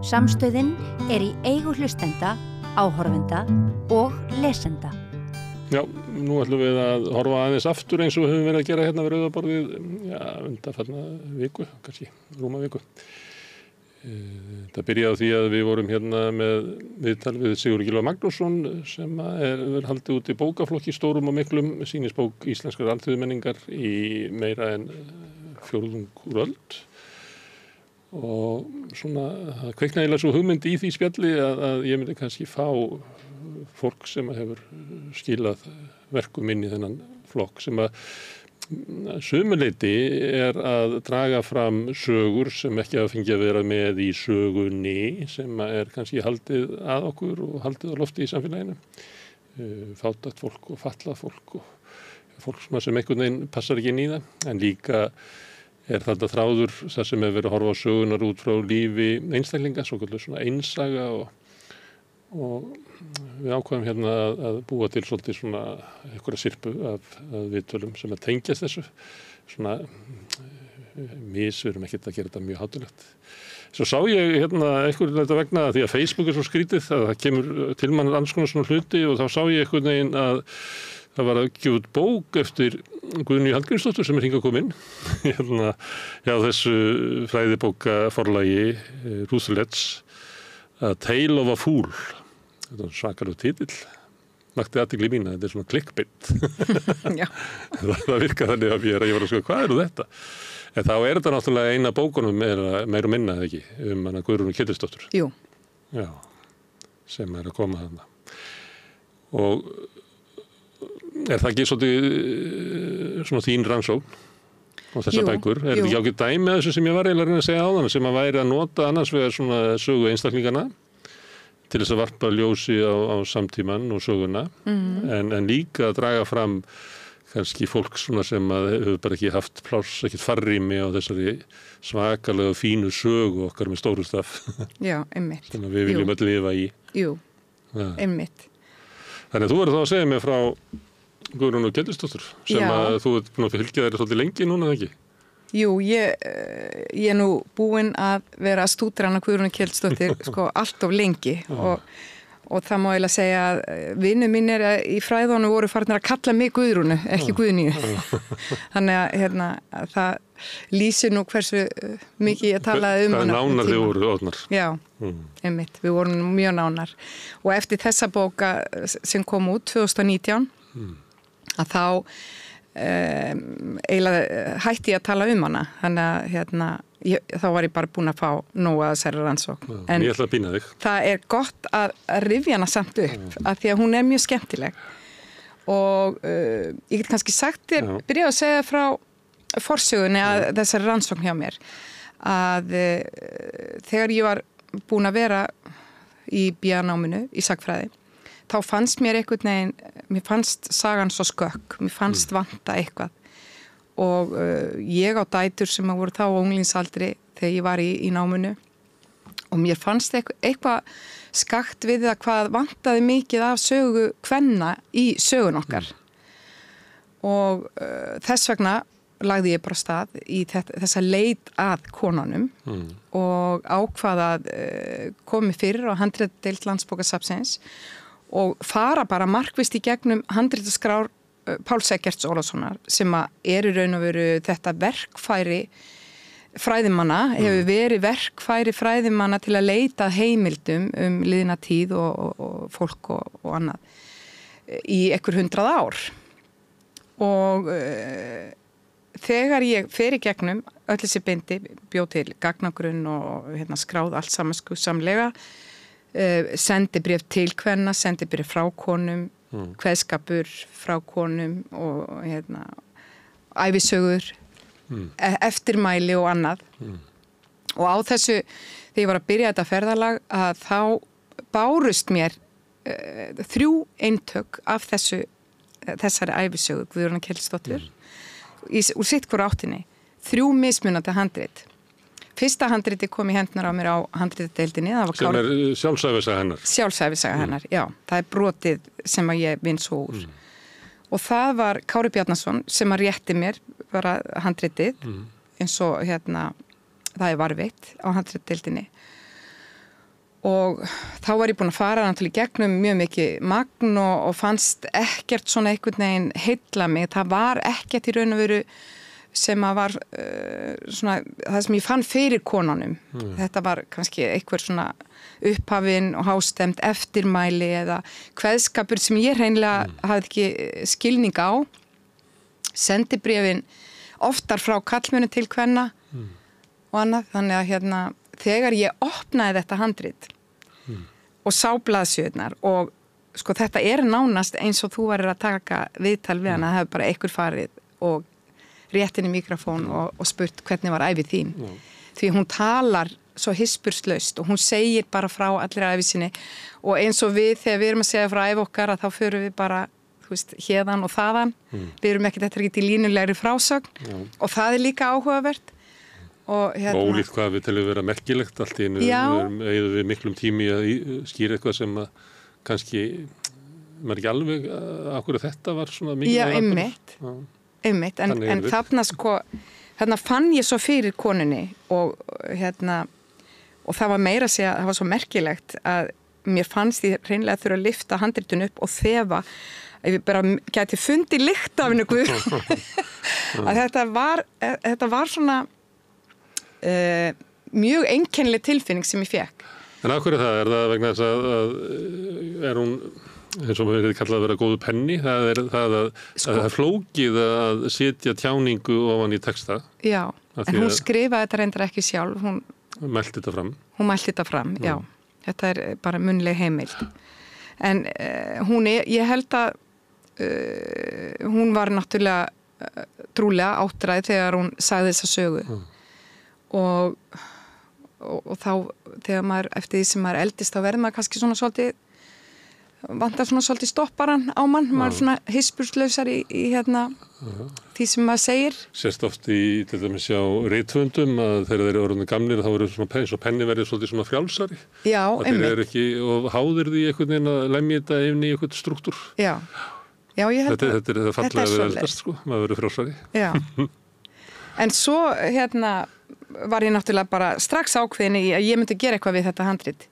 Samstöðin í eigu hlustenda, áhorfenda og lesenda. Já, nú ætlum við að horfa aðeins aftur eins og við höfum verið að gera hérna við Rauðaborðið, undanfarna viku, kannski rúma viku. Það byrjaði á því að við vorum hérna með viðtal við Sigurð Gylfa Magnússon sem er haldið út í bókaflokki stórum og miklum, sýnisbók íslenskrar alþýðumenningar í meira en fjórðung úr öld. Og svona, það kveiknaði eiginlega svo hugmynd í því spjalli að ég myndi kannski fá fólk sem hefur skilað verkum inn í þennan flokk sem að sumuleyti að draga fram sögur sem ekki hafa fengið að vera með í sögunni sem kannski haldið að okkur og haldið á lofti í samfélaginu. Fátækt fólk og fatlað fólk og fólk sem einhvern veginn passar ekki inn í það, en líka þetta þráður það sem hefur verið að horfa á sögunar út frá lífi einstaklinga, svokölluð svona einsaga og við ákvæðum hérna að búa til svolítið svona einhverja sirpu af viðtölum sem að tengjast þessu. Svona við erum ekkert að gera þetta mjög háttulegt. Svo sá ég hérna einhvern veginn vegna því að Facebook svo skrítið að það kemur til mann alls konar svona hluti og þá sá ég einhvern veginn að það var að gefa út bók eftir Guðnýju Hallgrímsdóttur sem hingað komin hérna, já, þessu fræðibóka forlagi Routledge, A Tale of a Fool. Þetta er svakalegu titill. Vakti athygli mína, þetta er svona clickbait. Já. Það virkar þannig að ég var að skoða, hvað þetta? En þá þetta náttúrulega eina bókunum meira og minna, ekki, hana Guðrúnu Ketilsdóttur. Jú. Já, sem að koma þarna. Og það ekki svolítið svona þín rannsókn og þessar bækur? Þetta ekki ágætt dæmi að þessu sem ég var eiginlega að reyna að segja áðan sem að væri að nota annars vegar svona sögu einstaklingana til þess að varpa ljósi á samtíman og söguna en líka að draga fram kannski fólk svona sem að hefur bara ekki haft pláss, ekkert farrými á þessari svakalega fínu sögu okkar með stóru staf. Já, einmitt. Sem við viljum öll lifa í. Jú, einmitt. Þannig að þú verður þá að segja mér frá Guðrúnu Ketilsdóttur sem að þú ert búin að fylgja þér svolítið lengi núna, ekki? Jú, ég nú búin að vera að stúdra hana Guðrúnu Ketilsdóttir sko allt of lengi og það má eiginlega segja að vinur mínir í fræðunum voru farnir að kalla mig Guðrúnu, ekki Guðnýju. Þannig að hérna, það lýsir nú hversu mikið ég talaði hana. Hvað nánar þið voru orðnar. Já, einmitt, við vorum mjög nánar. Og eftir þessa bóka sem kom út 2019 að þá eiginlega hætti ég að tala hana. Þannig að hérna, þá var ég bara búin að fá nóg að þessari rannsókn. En ég ætla að pína þig. Það gott að rifja hana samt upp af því að hún mjög skemmtileg. Og ég get kannski sagt þér, byrja að segja frá forsögunni að þessari rannsókn hjá mér. Að þegar ég var búin að vera í BA-náminu í sagnfræði, þá fannst mér einhvern veginn, mér fannst sagan svo skökk, mér fannst vanta eitthvað. Og ég á dætur sem voru þá á unglingsaldri þegar ég var í náminu og mér fannst eitthvað skakt við það hvað vantaði mikið af sögu kvenna í sögun okkar. Og þess vegna lagði ég bara stað í þessa leit að konunum og ákvað að komi fyrir á handritadeild Landsbókasafnsins og fara bara markvisst í gegnum handritaskrár Páls Eggerts Ólafssonar sem í raun og veru þetta verkfæri fræðimanna, hefur verið verkfæri fræðimanna til að leita heimildum liðna tíð og fólk og annað í einhver 100 ár. Og þegar ég fer í gegnum öll þessi bindi, bjó til gagnagrunn og skráð allt samlega, sendi bréf til kvenna, sendi bréf frá konum, kveðskapur frá konum og ævisögur, eftirmæli og annað. Og á þessu, þegar ég var að byrja þetta ferðalag, að þá bárust mér 3 eintök af þessari ævisögu Guðrúnar Ketilsdóttur úr sitt hvora áttinni. 3 mismunandi handrit. Fyrsta handriti kom í hendnar á mér á handritadeildinni. Sem sjálfsævisaga hennar. Sjálfsævisaga hennar, já. Það brotið sem að ég vinn svo úr. Og það var Kári Bjarnason sem að rétti mér bara handritið eins og það varðveitt á handritadeildinni. og þá var ég búin að fara náttúrulega í gegnum mjög mikið magn og fannst ekkert svona einhvern veginn heilla mig. Það var ekkert í raun og veru sem að var svona það sem ég fann fyrir konunum. Þetta var kannski einhver svona upphafin og hástemt eftirmæli eða kveðskapur sem ég hreinlega hafði ekki skilning á. Sendibréfin oftar frá kallmönnum til kvenna og annað. Þannig að þegar ég opnaði þetta handrit og sá blaðsíðurnar og sko þetta nánast eins og þú varir að taka viðtal við hana, það hefur bara einhver farið og réttin í mikrofón og spurt hvernig var ævi þín. Því hún talar svo hispurslaust og hún segir bara frá allir ævi sinni og eins og við þegar við erum að segja frá ævi okkar að þá förum við bara hérðan og þaðan. Við erum þetta er ekki í línulegri frásögn og það líka áhugavert. Og ólíkt hvað við telum vera merkilegt allt í einu, við miklum tími að skýra eitthvað sem að kannski maður ekki alveg af hverju þetta var svona mikið. Já, einmitt, en þarna fann ég svo fyrir konunni og það var meira að segja, það var svo merkilegt að mér fannst ég hreinlega þurfa að lyfta handritun upp og þefa að ég bara gæti fundið lykt af henni Guð að þetta var svona mjög einkennileg tilfinning sem ég fekk. En af hverju það? Það vegna þess að hún, eins og við kallað að vera góðu penni, það er flókið að setja tjáningu ofan í texta. Já, en hún skrifaði þetta reyndar ekki sjálf. Hún mælti þetta fram. Hún mælti þetta fram, já. Þetta bara munnleg heimild. En ég held að hún var náttúrulega trúlega áttræð þegar hún sagði þessa sögu. Og þá þegar maður eftir því sem maður eldist þá verður maður kannski svona svolítið vantar svona svolítið stopparan á mann maður svona hispurslausar í því sem maður segir. Sérst oft í til dæmis hjá rithöfundum að þegar þeir eru orðin gamlir þá eru svona eins og penni verið svolítið svona frjálsari. Já, einmitt. Þeir eru ekki og háðir því einhvern veginn að lemja þetta inn í einhvern struktúr. Já, ég held að þetta er fallega við eldast sko, maður verður frjálsari. Já, en svo var ég náttúrulega bara strax ákveðin í að ég myndi gera eitthvað við þetta handrit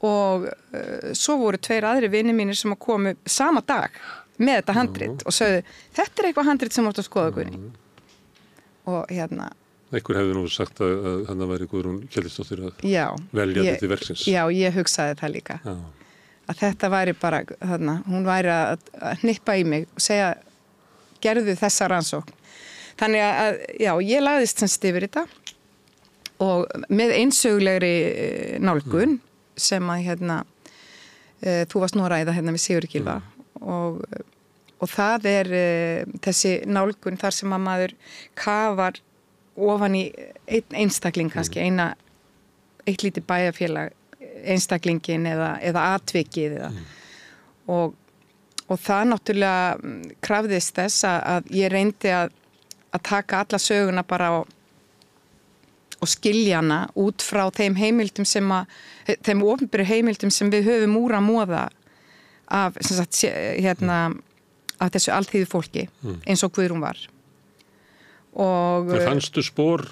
og svo voru 2 aðri vinir mínir sem komu sama dag með þetta handrit og sögðu, þetta er eitthvað handrit sem vortu að skoða Guðni og einhver hefði nú sagt að hann væri Guðrún Kjellisdóttir að velja þetta í verksins. Já, ég hugsaði það líka að þetta væri bara hún væri að hnippa í mig og segja, gerðu þessa rannsókn. Þannig að, ég lagðist semst yfir þetta og með einsögulegri nálgun sem að þú varst nú að ræða við Sigurð Gylfa og það er þessi nálgun þar sem að maður kafar ofan í einn einstakling kannski, eitt lítið bæjarfélag, einstaklingin eða atvikið og það náttúrulega krafðist þess að ég reyndi að taka alla söguna bara og skilja hana út frá þeim heimildum þeim opinberu heimildum sem við höfum úr að móða af af þessu alþýðu fólki eins og Guðrún var. Og fannstu spor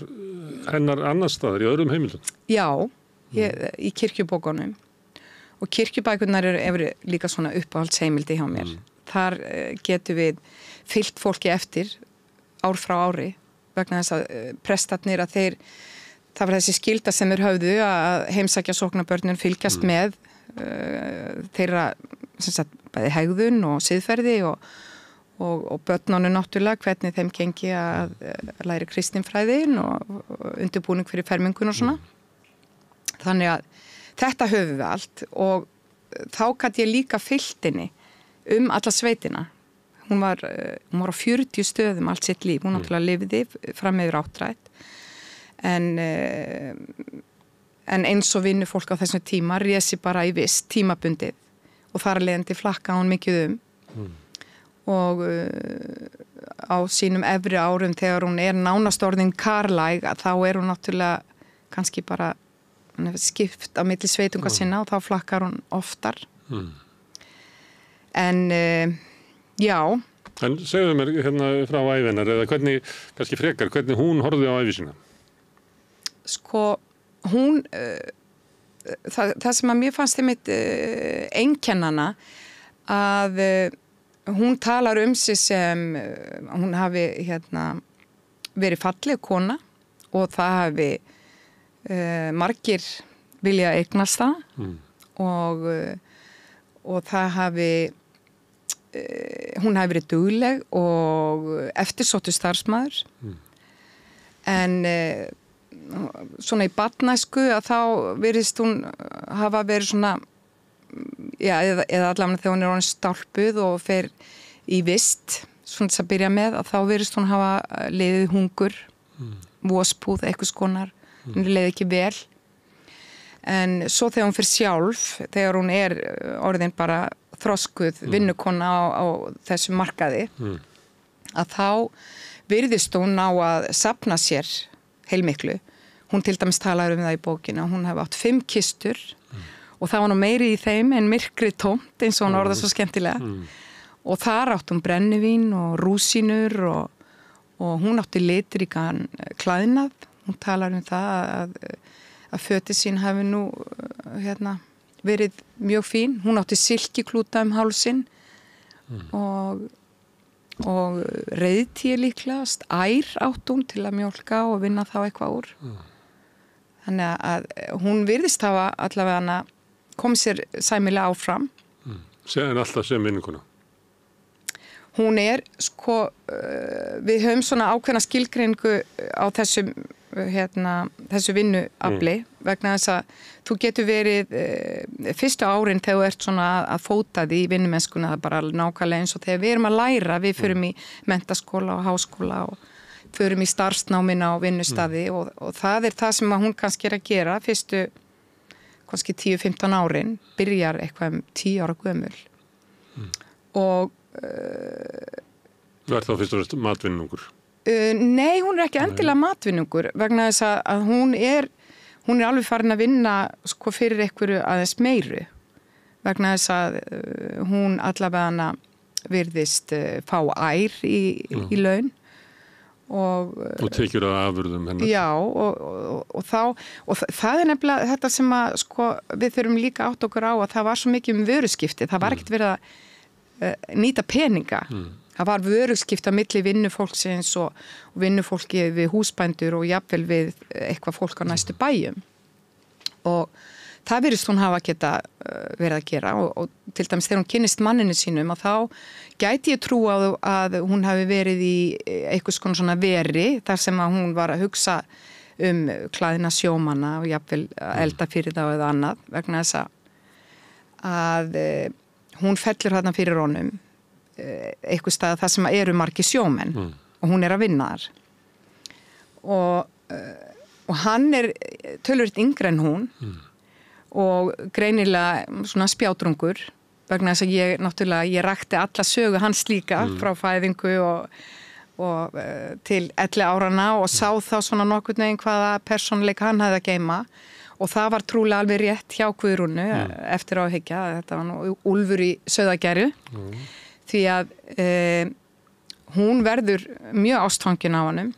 hennar annar staðar í öðrum heimildum? Já, í kirkjubókunum og kirkjubækurnar eru líka svona uppáhaldsheimildi hjá mér. Þar getum við fylgt fólki eftir ár frá ári vegna þess að prestarnir að það var þessi skylda sem höfðu að heimsækja sóknarbörnum fylgjast með þeirra bæði hegðun og siðferði og börnunum náttúrulega hvernig þeim gengi að læra kristinfræðin og undirbúning fyrir fermingun og svona. Þannig að þetta höfum við allt og þá gat ég líka fylgt henni alla sveitina. Hún var á 40 stöðum allt sitt líf. Hún náttúrulega lifði fram yfir áttrætt. En eins og vinnufólk á þessum tíma rési bara í viss tímabundið og þar leiðandi flakka hún mikið og á sínum efri árum þegar hún nánast orðin karlæg þá hún náttúrulega kannski bara skipt á milli sveitunga sinna og þá flakkar hún oftar. En já. En segðu mér frá ævinnar eða hvernig, kannski frekar, hvernig hún horfði á ævi sína? Sko, hún það sem að mér fannst einmitt einkennana að hún talar sig sem hún hafi verið falleg kona og það hafi margir vilja eignast það og það hafi hún hafi verið dugleg og eftirsóttur starfsmaður en svona í barnæsku að þá virðist hún hafa verið svona eða allavega þegar hún orðin stálpuð og fer í vist svona þess að byrja með að þá virðist hún hafa liðið hungur vospúð, eitthvað skonar hún liðið ekki vel en svo þegar hún fyrir sjálf þegar hún orðin bara þroskuð vinnukona á þessu markaði að þá virðist hún á að safna sér heilmiklu. Hún til dæmis talaði það í bókinu hún hefði átt 5 kistur og það var nú meiri í þeim en myrkrið tómt eins og hún orðað svo skemmtilega og þar átt hún brennivín og rúsínur og hún átti litríkan klæðnað. Hún talaði það að fötin sín hafi nú verið mjög fín. Hún átti silkiklúta hálsinn og reiðtíð líklegast, átt hún til að mjólka og vinna þá eitthvað úr. Þannig að hún virðist hafa allavega komið sér sæmilega áfram. En alltaf sem vinnukona? Hún við höfum svona ákveðna skilgreiningu á þessu vinnuafli vegna þess að þú getur verið fyrstu árin þegar þú ert svona að fóta því í vinnumennskuna það bara nákvæmlega eins og þegar við erum að læra við förum í menntaskóla og háskóla og förum í starfsnámina á vinnustaði og það það sem að hún kannski að gera fyrstu kannski 10-15 árin byrjar eitthvað 10 ára gömul og Var þá fyrst og fremst matvinnungur? Nei, hún ekki endilega matvinnungur vegna þess að hún alveg farin að vinna fyrir einhverju aðeins meiru vegna þess að hún allavega virðist fá í laun og tekjur af afurðum hennar. Já, og það nefnilega þetta sem að við þurfum líka átt okkur á að það var svo mikið vöruskipti, það var ekkert verið að nýta peninga. Það var vöruskipti á milli vinnufólksins og vinnufólki við húsbændur og jafnvel við eitthvað fólk á næstu bæjum. Og það virðist hún hafa geta verið að gera og til dæmis þegar hún kynnist manninu sínum og þá gæti ég trú að hún hafi verið í eitthvað svona veri þar sem að hún var að hugsa klæðina sjómanna og jafnvel elda fyrir þá eða annað vegna þess að hún fellur þarna fyrir honum eitthvað stað það sem eru margir sjómenn og hún að vinna þar og hann töluvert yngri en hún og greinilega svona spjátrungur vegna þess að ég rakti alla sögu hans líka frá fæðingu og til 11 áranna og sá þá svona nokkurn veginn hvaða persónuleika hann hefði að geyma og það var trúlega alveg rétt hjá Guðrúnu eftir á að hyggja þetta var nú úlfur í sauðagerju því að hún verður mjög ástfangin á honum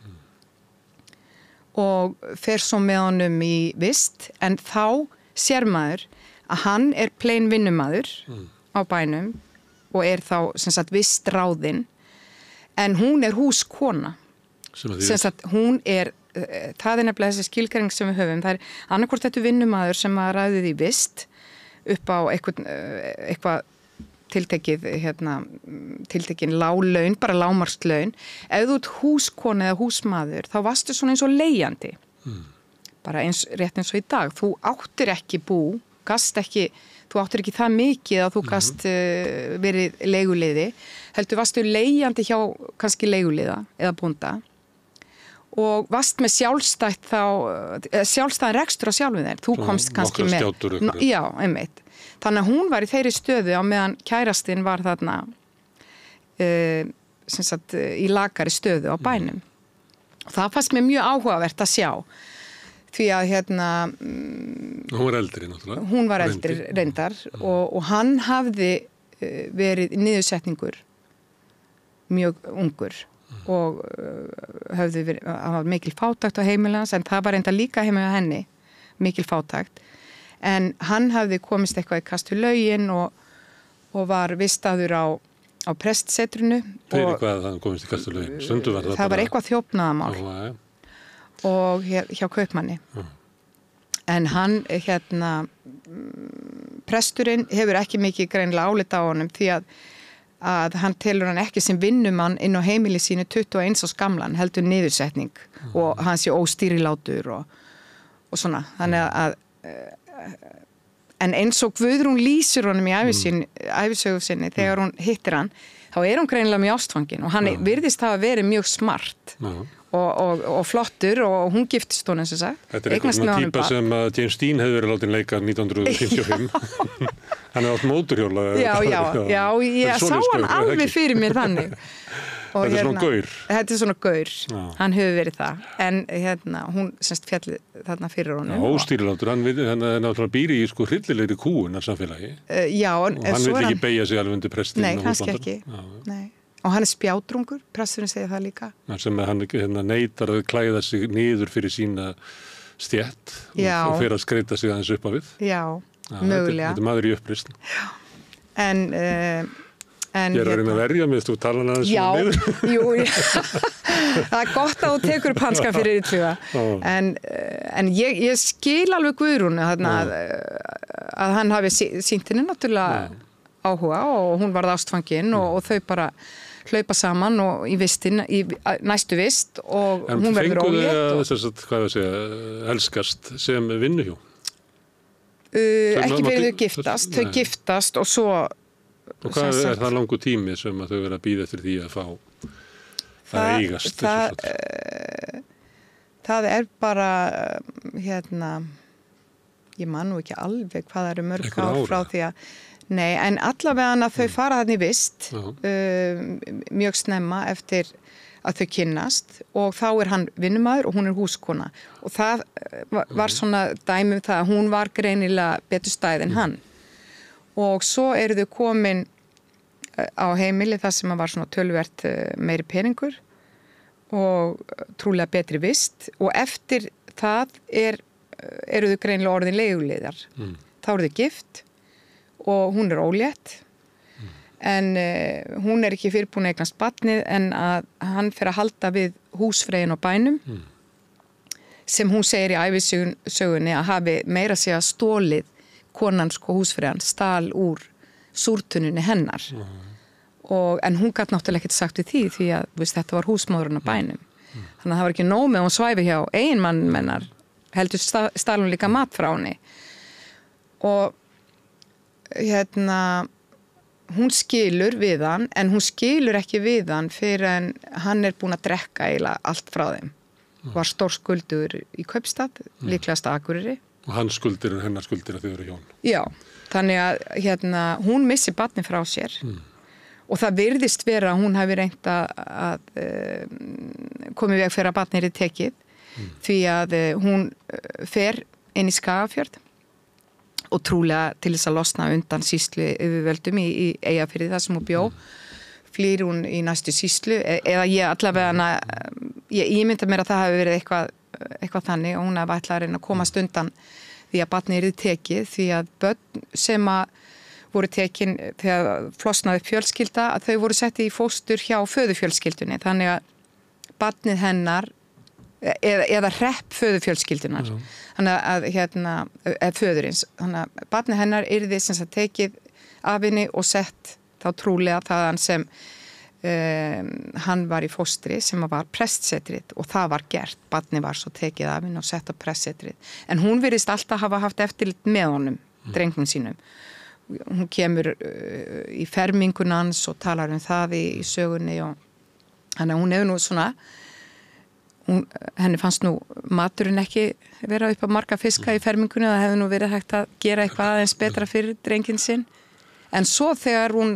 og fer svo með honum í vist en þá sér maður að hann plain vinnumaður á bænum og þá sem sagt vistráðinn en hún húskona sem sagt hún það nefnilega þessi skilgreining sem við höfum það annarkvort þetta vinnumaður sem að ræðið í vist upp á eitthvað tiltekin láglaun, bara lágmarkslaun ef þú ert húskona eða húsmaður þá varstu svona eins og leigjandi bara rétt eins og í dag þú áttir ekki þú áttir ekki það mikið að þú gast verið leiguliði heldur varstu leigjandi hjá kannski leiguliða eða bónda og varst með sjálfstæðan rekstur á sjálfum þér þú komst kannski með já, einmitt þannig að hún var í þeirri stöðu á meðan kærastinn var þarna sem sagt í lakari stöðu á bænum og það fannst mér mjög áhugavert að sjá því að hún var eldri náttúrulega hún var eldri reyndar og hann hafði verið niðursetningur mjög ungur og hann var mikil fátækt á heimilans en það var enda líka heima á henni mikil fátækt en hann hafði komist eitthvað í kast við lögin og var vistaður á prestsetrinu. Fyrir hvað hann komist í kast við lögin? Stundum var það var eitthvað þjófnaðarmál og hjá kaupmanni. En hann, presturinn hefur ekki mikið greinilega álit á honum því að hann telur hann ekki sem vinnumann inn á heimili sínu 21 árs gamlan, heldur niðursetning og hann sé óstýrilátur og svona. Þannig að en eins og Guðrún lýsir honum í ævisögu sinni þegar hún hittir hann, þá hún greinilega mjög ástfangin og hann virðist hafa verið mjög smart. Og flottur og hún giftist honum sem sagt. Þetta eitthvað svona típa sem James Dean hefði verið látin leika 1955. Hann átt móturhjóla. Já, ég sá hann alveg fyrir mér þannig. Þetta svona gaur. Þetta svona gaur. Hann hefur verið það. En hún semst fjalli þarna fyrir honum. Óstýrilátur, hann náttúrulega býri í hryllilegri kúunar samfélagi. Já, og hann vil ekki beygja sig alveg undir prestin. Nei, kannski ekki. Nei. Og hann spjátrungur, presturinn segir það líka. Sem hann neitar að klæða sig niður fyrir sína stétt og fer að skreita sig aðeins upp á við. Já, mögulega. Þetta maður í uppreisn. Já, en ég að reyna að verja mig, þú tala hann aðeins svona niður. Já, jú, það gott að þú tekur upp hanskan fyrir ítluga. En ég skil alveg Guðrúnu að hann hafi sýnt henni náttúrulega áhuga og hún varð ástfangin og þau bara hlaupa saman og í næstu vist og hún verður ólétt. Hvað að segja, elskast sem vinnuhjú? Ekki fyrir þau giftast, þau giftast og svo... Og hvað það langur tími sem að þau verða að bíða eftir því að fá að eigast? Það bara, ég man nú ekki alveg hvað það eru mörg ár frá því að nei, en allavega þau fara þarna í vist mjög snemma eftir að þau kynnast og þá hann vinnumaður og hún húskona og það var svona dæmi um það að hún var greinilega betur stæð en hann og svo þau komin á heimili þar sem var svona töluvert meiri peningur og trúlega betri vist og eftir það þau greinilega orðin leiguliðar. Þá þau gift og hún ólétt en hún ekki fyrirbúin að eignast barnið en að hann fer að halda við húsfreyjun á bænum sem hún segir í ævisögunni að hafi meira að segja stólið konan húsfreyjan stál úr súrtununni hennar en hún gat náttúrulega ekkert sagt við því að þetta var húsmóðurinn á bænum þannig að það var ekki nóg með hún svæfi hjá eiginmann mennar heldur stál hún líka mat frá henni og hún skilur við hann en hún skilur ekki við hann fyrir en hann búinn að drekka eiginlega allt frá þeim var stór skuldur í Kaupstað líklegast á Akureyri og hann skuldir og hennar skuldir að þau eru hjón já, þannig að hún missi barnið frá sér og það virðist vera að hún hafi reynt að koma í veg fyrir að barnið tekið því að hún fer inn í Skagafjörð og trúlega til þess að losna undan sýslu yfirvöldum í Eyjafirði þar sem hún bjó flýr hún í næstu sýslu eða ég allavega ég ímynda mér að það hafi verið eitthvað þannig og hún hafi ætlað að reyna að komast undan því að barnið yrði tekið því að börn sem voru tekin þegar flosnaði upp fjölskylda að þau voru setti í fóstur hjá föðurfjölskyldunni þannig að barnið hennar eða hrepp föðurfjölskyldunar þannig að föðurins þannig að barnið hennar yrði sem sagt tekið af henni og sett þá trúlega þaðan sem hann var í fóstri sem var prestsetrið og það var gert barnið var svo tekið af henni og sett á prestsetrið en hún virðist alltaf hafa haft eftirlit með honum drengnum sínum hún kemur í fermingun hans og talar það í sögunni og þannig að hún hefur nú svona henni fannst nú maturinn ekki vera upp á marga fiska í fermingunni það hefði nú verið hægt að gera eitthvað aðeins betra fyrir drenginn sinn en svo þegar hún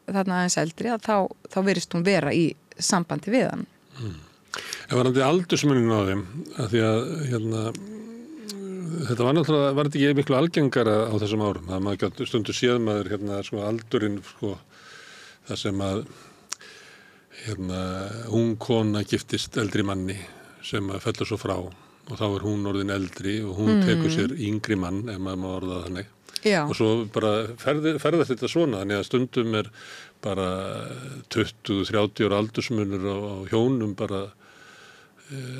þarna aðeins eldri þá virðist hún vera í sambandi við hann En varandi aldursmunin á þeim að því að þetta var náttúrulega var þetta ekki miklu algengara á þessum árum að maður stundu séð maður aldurinn það sem að ung kona giftist eldri manni sem fellur svo frá og þá hún orðin eldri og hún tekur sér yngri mann, ef maður má orða það þannig. Já. Og svo bara ferðast þetta svona, þannig að stundum bara 20-30 ára aldursmunur á hjónum bara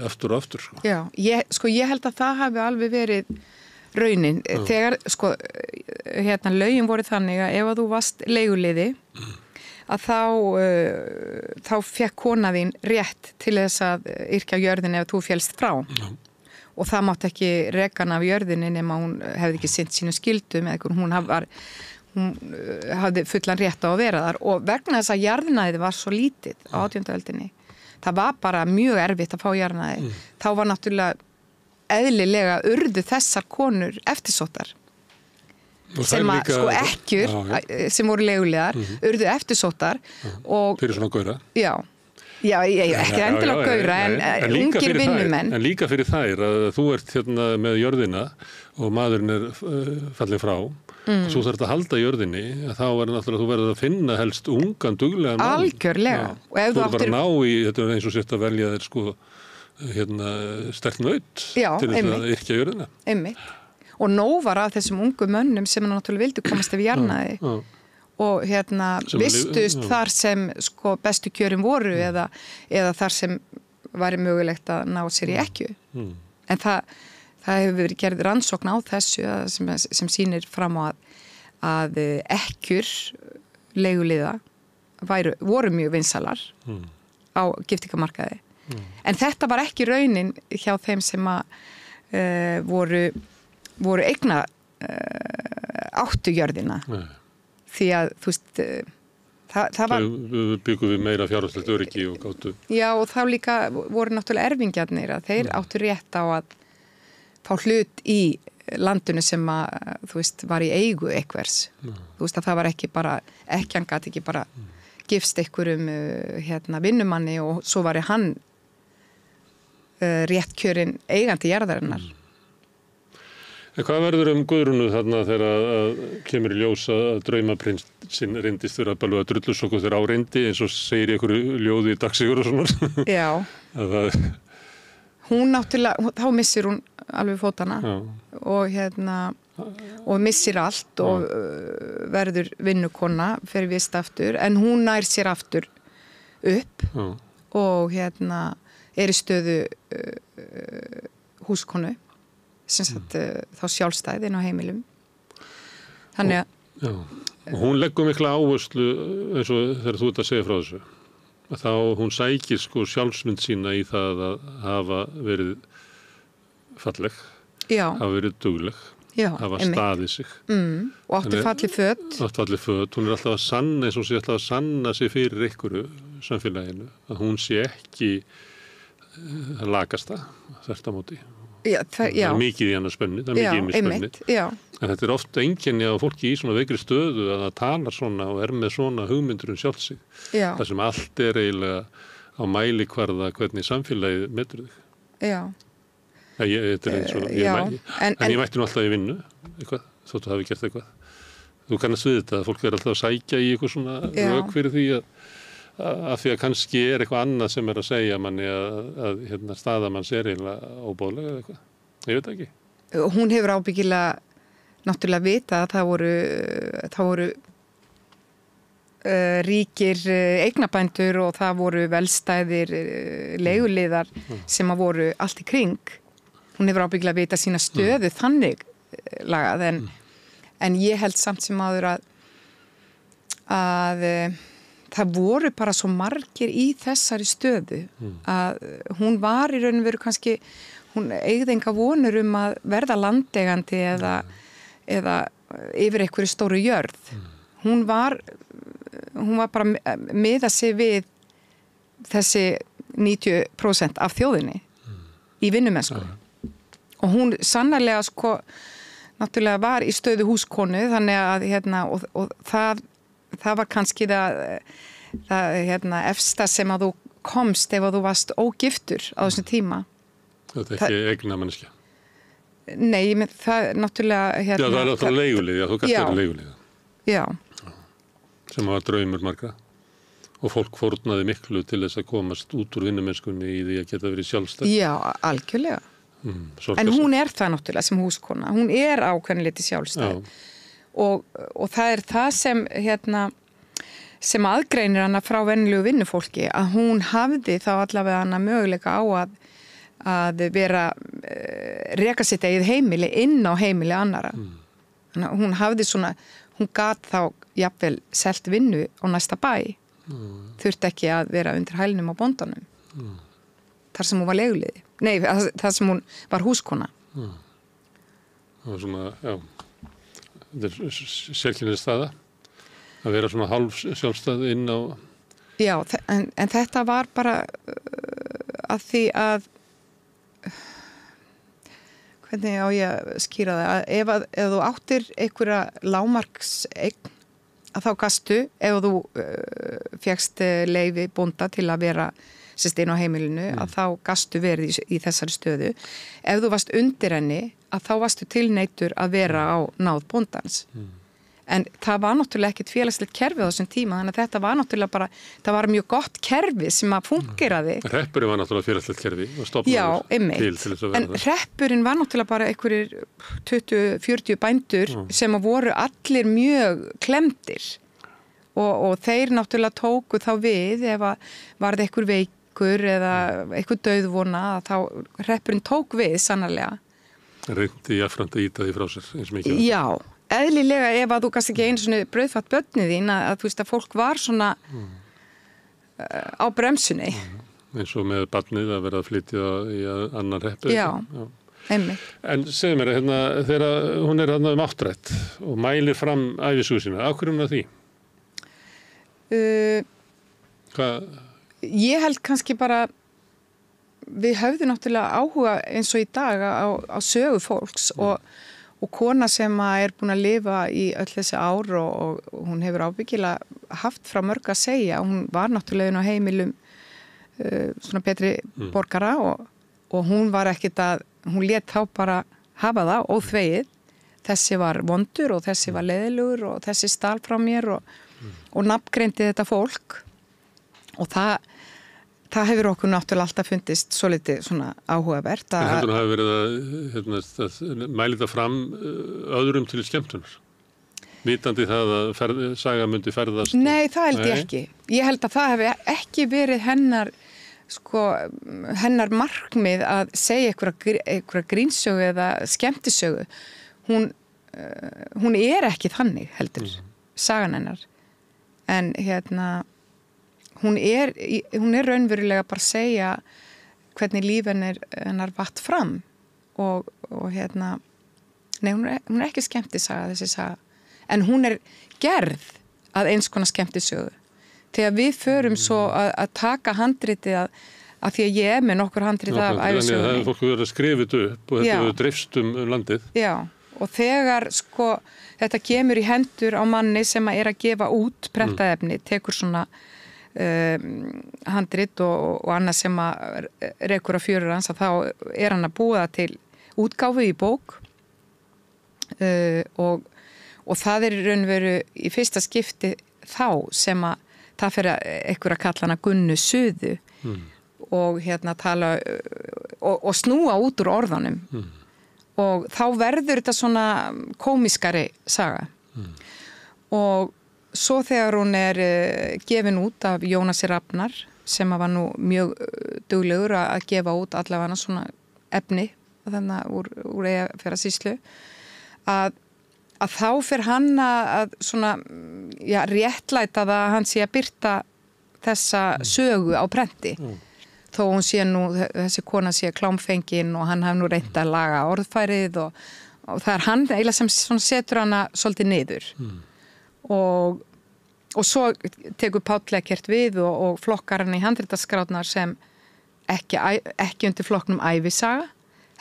aftur og aftur. Sko. Já, ég held að það hafi alveg verið raunin. Þegar, lögin voru þannig að ef að þú varst leiguliði, að þá fekk kona þín rétt til þess að yrkja jörðin ef þú félst frá. Já. Og það mátti ekki rekan af jörðinni nema hún hefði ekki sinnt sínum skildum eða hún hafði fullan rétt á að vera þar og vegna þess að jarðnæði var svo lítið á 18. öldinni. Það var bara mjög erfitt að fá jarðnæði. Þá var náttúrulega eðlilega urðu þessar konur eftirsóttar. Sem að ekkjur sem voru leigulegar urðu eftirsóttar og fyrir svona gaura. Já, ekki endilega gaura en ungir vinnumenn. En líka fyrir þær að þú ert með jörðina og maðurinn fallin frá og þú þarft að halda jörðinni þá náttúrulega þú verður að finna helst ungan duglegan mann. Algjörlega. Þú er bara ná í, þetta eins og sért að velja þér sterkt naut til þess að yrkja jörðina. Einmitt. Og nóg var af þessum ungu mönnum sem náttúrulega vildu komast yfir jarðnæði. Og vistust þar sem bestu kjörin voru eða þar sem væri mögulegt að ná sér í ekkju. En það hefur verið gerð rannsókn á þessu sem sýnir fram á að ekkjur leiguliða voru mjög vinsalar á giftingamarkaði. En þetta var ekki raunin hjá þeim sem voru eigna áttu jörðina. Því að, þú veist, það var... Þau byggum við meira fjárhagslegt öryggi og gáttu. Já, og þá líka voru náttúrulega erfingjarnir að þeir áttu rétt á að fá hlut í landinu sem þú veist, var í eigu einhvers. Þú veist að það var ekki bara, ekkjan gat ekki bara gifst einhverjum vinnumanni og svo var hann rétt kjörin eigandi jarðarinnar. En hvað verður Guðrúnu þarna þegar kemur í ljós að draumaprinsinn reyndist vera bara drullusokku þegar áreindi eins og segir í einhverju ljóði í Dagsigur og svona? Já. Hún náttúrulega, þá missir hún alveg fótana og missir allt og verður vinnukonna fyrir vist aftur en hún nær sér aftur upp og er í stöðu húskonu. Sem sagt þá sjálfstæðin á heimilum. Þannig að... Já, og hún leggur mikla áherslu eins og þegar þú ert að segja frá þessu. Að þá hún sækir sjálfsmynd sína í það að hafa verið falleg, hafa verið dugleg, hafa staðið sig. Og átti fallið föt. Átti fallið föt. Hún alltaf að sanna, eins og sé alltaf að sanna sig fyrir einhverju samfélaginu. Að hún sé ekki lagasta, þvert á móti. Það er mikið í hennar spönni, það er mikið í spönni. En þetta er oft einkenni á fólki í svona veikri stöðu að það talar svona og með svona hugmyndur sjálf sig. Það sem allt eiginlega á mælikvarða hvernig samfélagið metur þig. Já. Þetta er eins og en ég mætti nú alltaf í vinnu, eitthvað, þóttu hafi gert eitthvað. Þú kannast við þetta að fólk alltaf að sækja í eitthvað svona rök fyrir því að því að kannski eitthvað annað sem að segja manni að staðamanns eiginlega óbóðlega eða eitthvað. Ég veit ekki. Hún hefur ábyggilega náttúrulega vita að það voru ríkir eignabændur og það voru velstæðir leiguliðar sem að voru allt í kring. Hún hefur ábyggilega vita sína stöðu þannig lagað en ég held samt sem áður að það voru bara svo margir í þessari stöðu að hún var í raun og veru kannski, hún eigði enga vonur að verða landeigandi eða yfir einhverju stóru jörð. Hún var bara miða sig við þessi 90% af þjóðinni í vinnumennsku. Og hún sannarlega náttúrulega var í stöðu húskonu þannig að og það var kannski það efsta sem að þú komst ef að þú varst ógiftur á þessum tíma. Þetta er ekki eigna manneskja? Nei, það er náttúrulega... Já, það er náttúrulega leigulið, þú kannski verið leigulið. Já. Sem var draumur margra. Og fólk fórnaði miklu til þess að komast út úr vinnumennskunni í því að geta verið sjálfstætt. Já, algjörlega. En hún það náttúrulega sem húskona, hún ákveðin liti sjálfstæð og það það sem aðgreinir hana frá venjulegu vinnufólki, að hún hafði þá allavega hana möguleika á að vera reka sitt eigið heimili inn á heimili annara. Þannig að hún hafði hún gat þá jafnvel selt vinnu á næsta bæ, þurfti ekki að vera undir hælnum á bóndanum, þar sem hún var leiguliði. Nei, þar sem hún var húskona. Það svona, þetta sérkynni staða, að vera svona hálf sjálfstæð inn á... Já, en þetta var bara að því að hvernig á ég að skýra það, að ef þú áttir einhverja lágmarkseign, að þá gastu, ef þú fékkst leyfi bónda til að vera inn á heimilinu, að þá gastu verið í þessari stöðu. Ef þú varst undir henni, að þá varstu tilneyddur að vera á náð bóndans. En það var náttúrulega ekkert félagslegt kerfi á þessum tíma, þannig að þetta var náttúrulega bara, það var mjög gott kerfi sem að fungeraði. Hreppurinn var náttúrulega félagslegt kerfi og stofnaður til þess að vera það. En hreppurinn var náttúrulega bara einhverjir 20-40 bændur sem að voru allir mjög klemdir og þeir náttúrulega tóku þá við ef að varði einhver veikur eða einhver dauðvona, þá hreppurinn tók við sannarlega. Reyndi jafnframt að ýta því frá sér eins mikið. Já. Eðlilega ef að þú gast ekki einu svona brauðfatt börnið þín að þú veist að fólk var svona á bremsunni. Eins og með barnið að vera að flytja í annan hreppu. Já, einmitt. En segðu mér, þegar hún þarna áttrætt og mælir fram ævisögu sína, af hverju hún því? Hvað? Ég held kannski bara, við höfðum náttúrulega áhuga eins og í dag á sögu fólks og kona sem búin að lifa í öll þessi ár og hún hefur ábyggilega haft frá mörg að segja. Hún var náttúrulega á heimilum svona betri borgara og hún var ekkert hún lét þá bara hafa það óþvegið. Þessi var vondur og þessi var leiðilegur og þessi stal frá mér og nafngreindi þetta fólk og það hefur okkur náttúrulega alltaf fundist svo litið svona áhugavert. En heldur hún hafi verið að mæli það fram öðrum til skemmtunar? Vitandi það að saga myndi ferðast? Nei, það held ég ekki. Ég held að það hefði ekki verið hennar markmið að segja einhverja grínsögu eða skemmtisögu. Hún ekki þannig heldur, sagan hennar. En hún raunverulega bara að segja hvernig líf hennar vatt fram og nei, hún ekki skemmtisaga þessi saga, en hún gerð að eins konar skemmtisögu. Þegar við förum svo að taka handritið að því að ég með nokkur handritið af ævisögunni. Þannig að það fólk verið að skrifa þetta upp og þetta verið dreifst landið. Já, og þegar þetta kemur í hendur á manni sem að gefa út prentaefni, tekur svona handrit og annað sem að rekur á fjörur hans, að þá hann að búa til útgáfu í bók og það í raunveru í fyrsta skipti þá sem að það fyrir einhver að kalla hana Gunnu Suðu og tala og snúa út úr orðanum og þá verður þetta svona komiskari saga og svo þegar hún gefin út af Jónasi Rafnar sem var nú mjög duglegur að gefa út allavega svona efni þannig úr Eyjafjarðarsýslu að þá fer hann að svona réttlæta það að hann sé að birta þessa sögu á prenti þó hún sé nú, þessi kona sé klámfengin og hann hafði nú reynt að laga orðfærið og það hann eiginlega sem svona setur hana svolítið niður og svo tekur Páll Eggert við og flokkar hann í handritaskrárnar sem ekki undir flokknum ævisaga,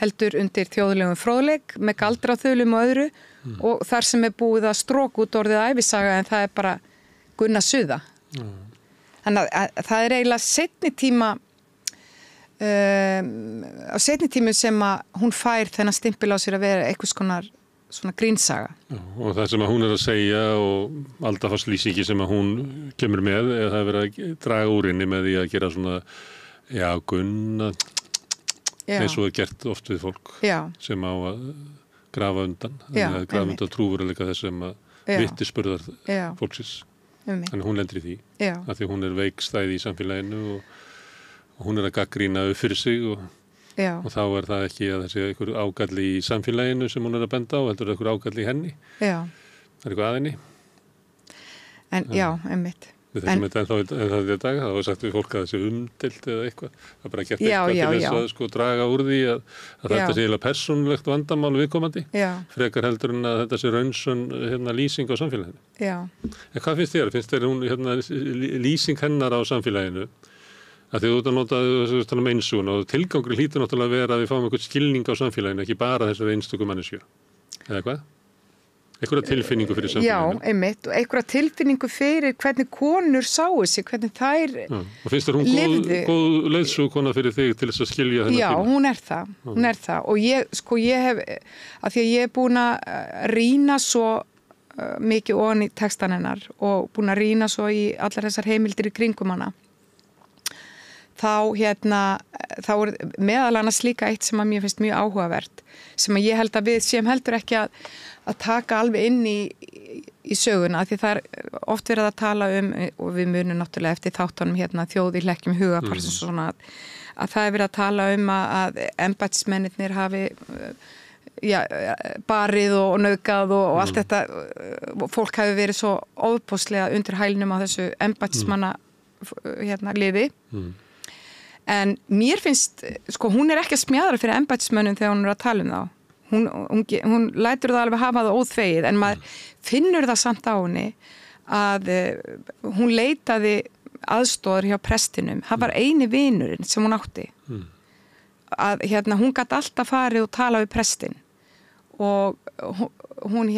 heldur undir þjóðlegum fróðleik með galdraþulum og öðru og þar sem búið að stróka út orðið ævisaga en það bara Gunna Suða. Þannig að það eiginlega seinni tíma á seinni tímu sem að hún fær þennan stimpil á sér að vera einhvers konar svona grínsaga. Og það sem að hún að segja og aldafarslýsingi sem að hún kemur með eða það verið að draga úr henni með því að gera svona Gunna eins og er gert oft við fólk sem á að grafa undan, að grafa undan trúveruleika þess sem að vitnisburðar fólksins. Þannig hún lendir í því, af því hún er veikstæð í samfélaginu og hún er að gagnrýna upp fyrir sig og þá er það ekki að það sé einhver ágalli í samfélaginu sem hún er að benda á, heldur einhver ágalli í henni. Það er eitthvað að henni. En einmitt. Við þekkjum þetta ennþá í dag, það var sagt við fólk að það sé umdeilt eða eitthvað. Það er bara gert eitthvað til þess að sko draga úr því að þetta sé eiginlega persónulegt vandamál viðkomandi. Frekar heldur en að þetta sé raunsönn lýsing á samfélaginu. En hvað finnst þér? Finnst þér hún lýsing hennar á samfélaginu? Að því þú ert að nota einsúna og tilgangur hlýtur náttúrulega að vera að við fáum einhvern skilning á samfélaginu, ekki bara þessari einstöku manneskju. Eða hvað? Einhverja tilfinningu fyrir samfélaginu. Já, einmitt, og einhverja tilfinningu fyrir hvernig konur sáu sig, hvernig þær lifðu. Og finnst þér hún góð leiðsögukona fyrir þig til þess að skilja þennan tíma? Já, hún er það. Og ég hef, af því að ég er búin að rýna svo mikið ofan í textan hennar og búin að rýna svo í allar þessar heimildir í kringum hana. Þá er meðal annars líka eitt sem að mér finnst mjög áhugavert, sem að ég held að við séum heldur ekki að taka alveg inn í söguna, því það er oft verið að tala og við munum náttúrulega eftir þáttunum þjóð í hlekkjum hugafars og svona, að það er verið að tala að embættismennirnir hafi barið og nauðgað og allt þetta, fólk hafi verið svo ofboðslega undir hælnum á þessu embættismanna liði. En mér finnst, hún er ekki að smjadra fyrir embættismönnum þegar hún er að tala um þá. Hún lætur það alveg hafa það óþvegið, en maður finnur það samt á henni að hún leitaði aðstoðar hjá prestinum. Það var eini vinurinn sem hún átti. Að hún gat alltaf farið og tala við prestin. Og hún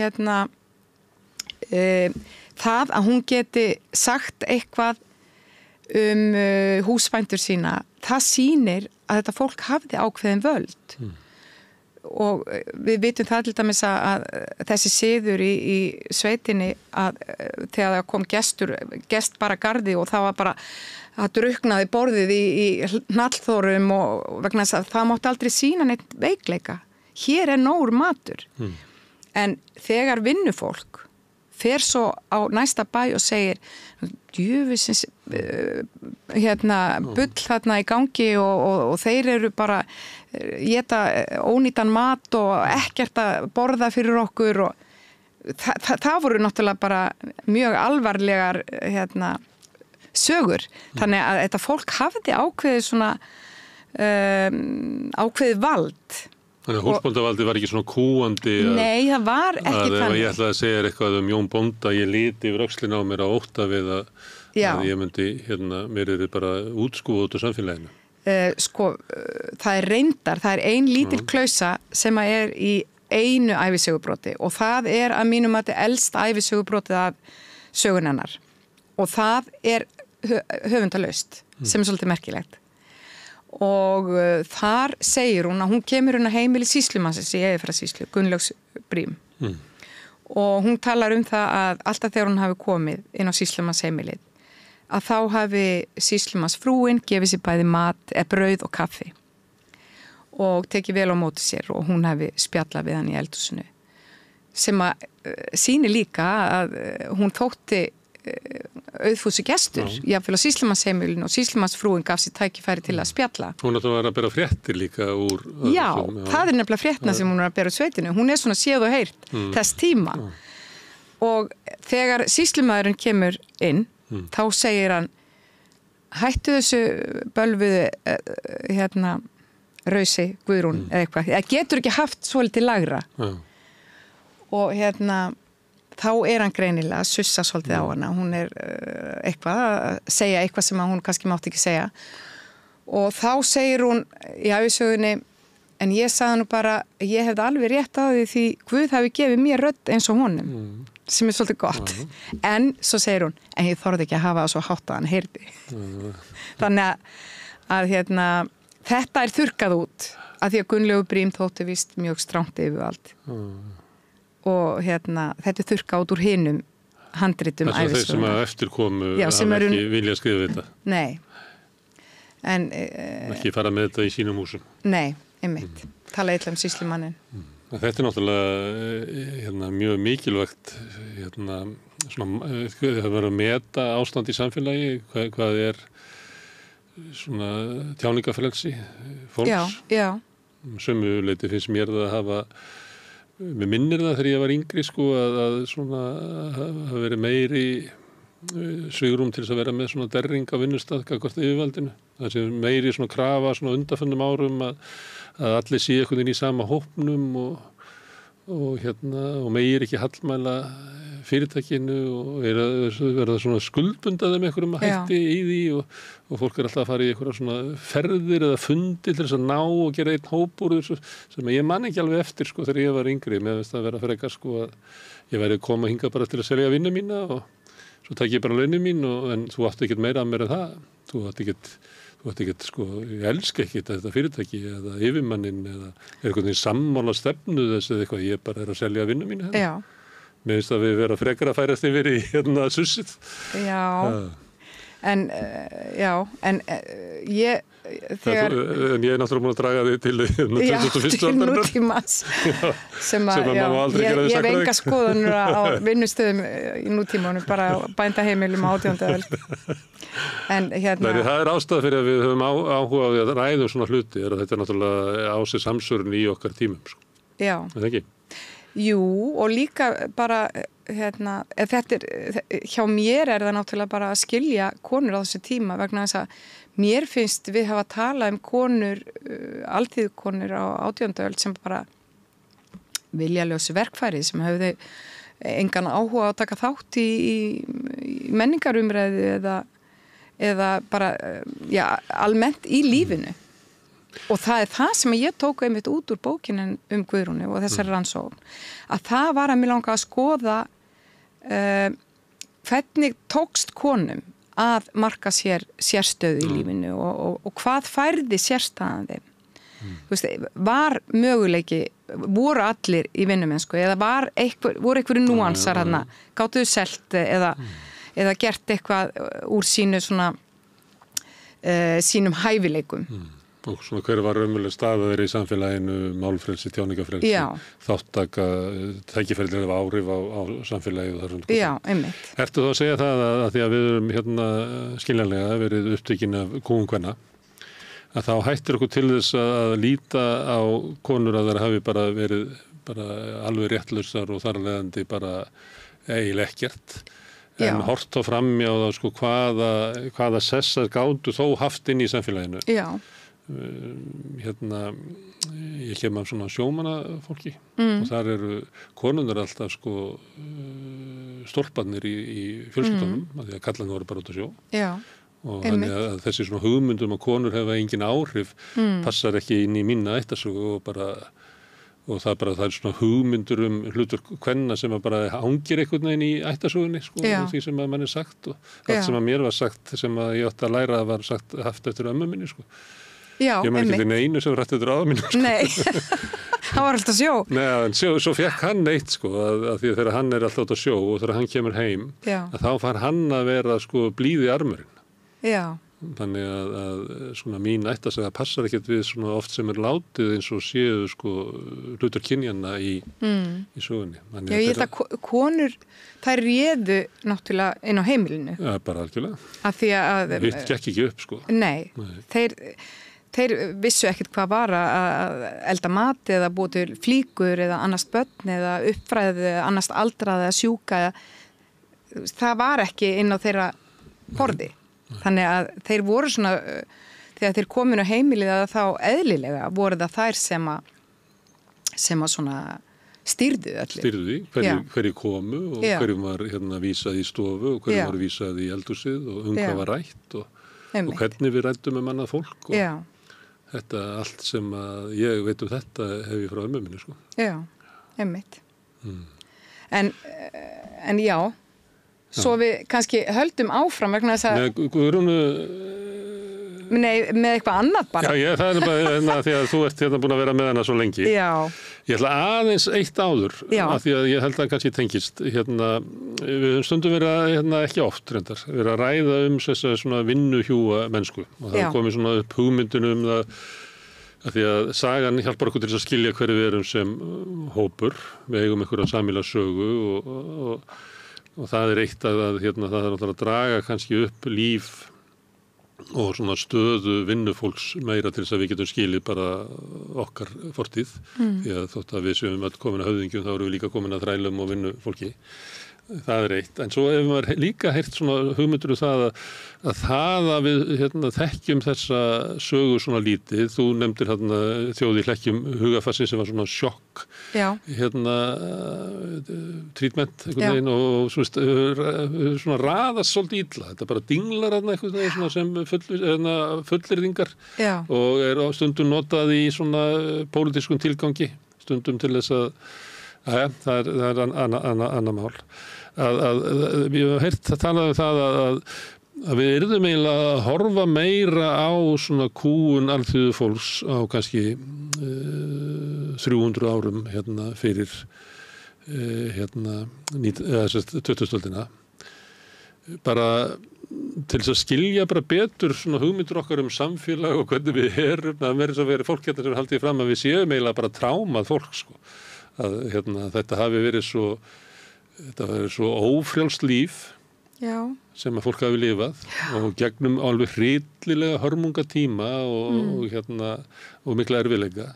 það að hún geti sagt eitthvað húsbændur sína, það sýnir að þetta fólk hafði ákveðin völd. Og við vitum það til dæmis að þessi siður í sveitinni að þegar það kom gest bara garði og það var bara að druknaði borðið í hnallþórum og vegna þess að það mátti aldrei sýna neitt veikleika. Hér er nógur matur. En þegar vinnufólk fer svo á næsta bæ og segir djöfisins bull þarna í gangi og þeir eru bara éta ónýtan mat og ekkert að borða fyrir okkur og það voru náttúrulega bara mjög alvarlegar sögur. Þannig að þetta fólk hafði ákveðið svona ákveðið vald. Þannig að húsbóndavaldið var ekki svona kúandi Nei, það var ekki þannig. Ef ég ætlaði að segja eitthvað Jón bónda, ég liti yfir öxlina á mér á ótta við að ég myndi, mér er bara útskúfa út á samfélaginu. Það er reyndar, það er ein lítil klausa sem er í einu ævisögubroti og það er að mínum að þetta elst ævisögubrotið af sögun hennar. Og það er höfundalaust, sem er svolítið merkilegt. Og þar segir hún að hún kemur að heimili sýslumannsins í Eyjafjarðarsýslu, Gunnlaugs Brím. Og hún talar það að alltaf þegar hún hafi komið inn á sýslumannsheimilið, að þá hafi sýslumannsfrúin gefið sér bæði mat, brauð og kaffi og tekið vel á móti sér og hún hafi spjallað við hann í eldhúsinu. Sem að sýnir líka að hún þótti auðfúsi gestur, jafnvel á sýslumannsheimilinu og sýslumannsfrúin gaf sér tækifæri til að spjalla. Hún ætlaði að bera fréttir líka úr... Já, það er nefnilega fréttina sem hún er að bera úr sveitinu. Hún er svona séð og heyrt þess tíma. Og þegar sýslumaðurinn kemur inn, þá segir hann, hættu þessu bölvuðu rausi Guðrún eða eitthvað. Það getur ekki haft svolítið lagra. Og þá er hann greinilega að sussa svolítið á hana. Hún er eitthvað að segja eitthvað sem hún kannski mátti ekki segja. Og þá segir hún í ævisögunni, en ég sagði nú bara, ég hefði alveg rétt á því Guð hafi gefið mér rödd eins og honum, sem er svolítið gott. En svo segir hún, en ég þorði ekki að hafa það svo hátt að hann heyrði. Þannig að þetta er þurrkað út, að því að Gunnlaugur Brím þótti víst mjög strangt yfirvald. Og þetta er þurrkað út úr hinum handritum ævisöguna. Þeir sem að eftir komu hafa ekki viljað skrifa þetta. Nei. En, ekki fara með þetta í sínum húsum. Nei, einmitt. Tala illa sýslumannin. Þetta náttúrulega mjög mikilvægt svona, það verður að meta ástand í samfélagi, hvað svona tjáningafrelsi fólks. Já. Sömu leyti finnst mér það að hafa, mér minnir það þegar ég var yngri sko að svona hafa verið meiri svigrúm til þess að vera með svona derring á vinnustað gagnvart yfirvaldinu. Það sé meiri svona krafa svona undanförnum árum að allir sé einhvern veginn í sama hópnum og meir ekki hallmæla fyrirtækinu og verða svona skuldbundaði með einhverjum hætti í því og fólk alltaf að fara í einhverja svona ferðir eða fundi til þess að ná og gera einn hóp úr þessu sem ég man ekki alveg eftir sko þegar ég var yngri með þess að vera frekar sko að ég væri að koma hingað bara til að selja vinnu mína og svo takk ég bara launin mín en þú átti ekkert meira að mér en það. Þú átti ekkert sko, ég elska ekkert þetta fyrirtæki eða yfirmannin eða einhvern veginn sammála stefnu þess eða eitthvað, ég bara að selja vinnu mína. Já. Mér finnst að við vera frekar að færast yfir í sussið. Já, en ég þegar... En ég náttúrulega múin að draga þig til 21. Til nútímans sem að má aldrei gera þess að ég hef enga skoðunur á vinnustöðum í nútímanum, bara bændaheimilum á 18. öld. En það er ástæða fyrir að við höfum áhuga á því að ræðum svona hluti, þetta er náttúrulega á sig samsvörun í okkar tímum. Sko. Já. Er það ekki? Jú, og líka bara, þetta hjá mér er það náttúrulega bara að skilja konur á þessu tíma vegna þess að mér finnst við hafa talað konur, alþýðukonur á 18. öld sem bara viljalösu verkfæri sem höfðu engan áhuga að taka þátt í menningarumræðu eða bara, almennt í lífinu. Og það er það sem ég tók einmitt út úr bókinin Guðrúnu og þessari rannsókn, að það var að mér langa að skoða hvernig tókst konum að marka sérstöðu í lífinu og hvað færði sérstæðan þeim. Þú veist, var möguleiki, voru allir í vinnumennsku eða voru einhverju núansar hana, gátuðu selt eða gert eitthvað úr sínum hæfileikum. Og svona hver var raunveruleg staða þeirra í samfélaginu, málfrelsi, tjáningafrelsi, þáttaka, tækifæri eða áhrif á samfélagið og þar svona. Já, einmitt. Ertu þá að segja það að því að við erum skiljanlega verið upptekin af kúgunkvenna, að þá hættir okkur til þess að líta á konur að þær hafi bara verið bara alveg réttlausar og þar leiðandi bara eiginlega ekkert. En hort á framjá það sko hvaða sessar gátu þó haft inn í samfélaginu. Já. Ég kem af svona sjómannafólki og þar eru konurnar alltaf sko stólparnir í fjölskyldunum af því að kallarnir voru bara út að sjó. Já. Og þannig að þessi svona hugmyndum að konur hefa engin áhrif passar ekki inn í mína ættasögu og það er svona hugmyndur hlutur kvenna sem að bara hangir einhvern veginn í ættasögunni sko, því sem að mann er sagt og allt sem að mér var sagt sem að ég átti að læra var sagt haft eftir ömmu minni sko. Já, ég maður ekki til neinu sem rætti eftir aða mínu sko. Nei, hann var alltaf sjó. Nei, en svo fekk hann eitt sko að því að þegar hann er alltaf út á sjó og þegar hann kemur heim að þá fær hann að vera sko blíði armurinn. Já. Þannig að svona mín ættasaga passar ekkert við svona oft sem látið eins og séu sko hlutur kynjanna í sögunni. Já, ég held að konur þær réðu náttúrulega inn á heimilinu. Já, bara algjörlega. Af því að hitt gekk ekki upp sko. Nei. Þeir vissu ekkert hvað var að elda mat eða búið til flíkur eða annars börn eða uppfræðið eða annars aldrað eða sjúka. Það var ekki inn á þeirra borði. Þannig að þeir voru svona, þegar þeir komin á heimilið að þá eðlilega voru það þær sem að svona stýrðu öllu. Stýrðu því, hverju komu og hverjum var vísað í stofu og hverjum var vísað í eldhúsið og hvað var rætt og hvernig við rættum annað fólk og þetta allt sem að ég veit þetta hef ég frá ömmu minni sko. Já, einmitt. En já, svo við kannski höldum áfram vegna þess að... Guðrúnu Nei, með eitthvað annað bara. Já, það bara því að þú ert búin að vera með hana svo lengi. Já. Ég ætla aðeins eitt áður, af því að ég held að kannski tengist. Við höfum stundum verið ekki oft reyndar, verið að ræða þessa svona vinnuhjúa mennsku og það komið svona upp hugmyndinu það að því að sagan hjálpar okkur til að skilja hverju við erum sem hópur, við eigum einhverja sameiginlega sögu og það eitt að það er að draga kannski upp líf og svona stöðu vinnufólks meira til þess að við getum skilið bara okkar fortíð því að þótt að við séum öll komin að höfðingjum þá erum við líka komin að þrælum og vinnufólki. Það eitt. En svo hefur maður líka heyrt svona hugmyndur það að við þekkjum þessa sögu svona lítið. Þú nefndir þjóð í hlekkjum hugafassi sem var svona sjokk. Já. Treatment einhvern veginn og svona raðast svolítið illa. Þetta bara dinglar einhvern veginn svona sem fullyrðingar og stundum notað í svona pólitískum tilgangi. Stundum til þess að það er annað mál. Við hefum heyrt að tala það að við yrðum eiginlega að horfa meira á svona kúgun alþýðu fólks á kannski 300 árum fyrir 2000-öldina. Bara til þess að skilja bara betur svona hugmyndur okkar samfélag og hvernig við erum. Það verður svo verið fólk sem haldið fram að við séum eiginlega bara trámað fólk sko. Að þetta hafi verið svo ófrjálst líf sem að fólk hafi lifað og gegnum alveg hryllilega hörmungatíma og mikla erfiðleika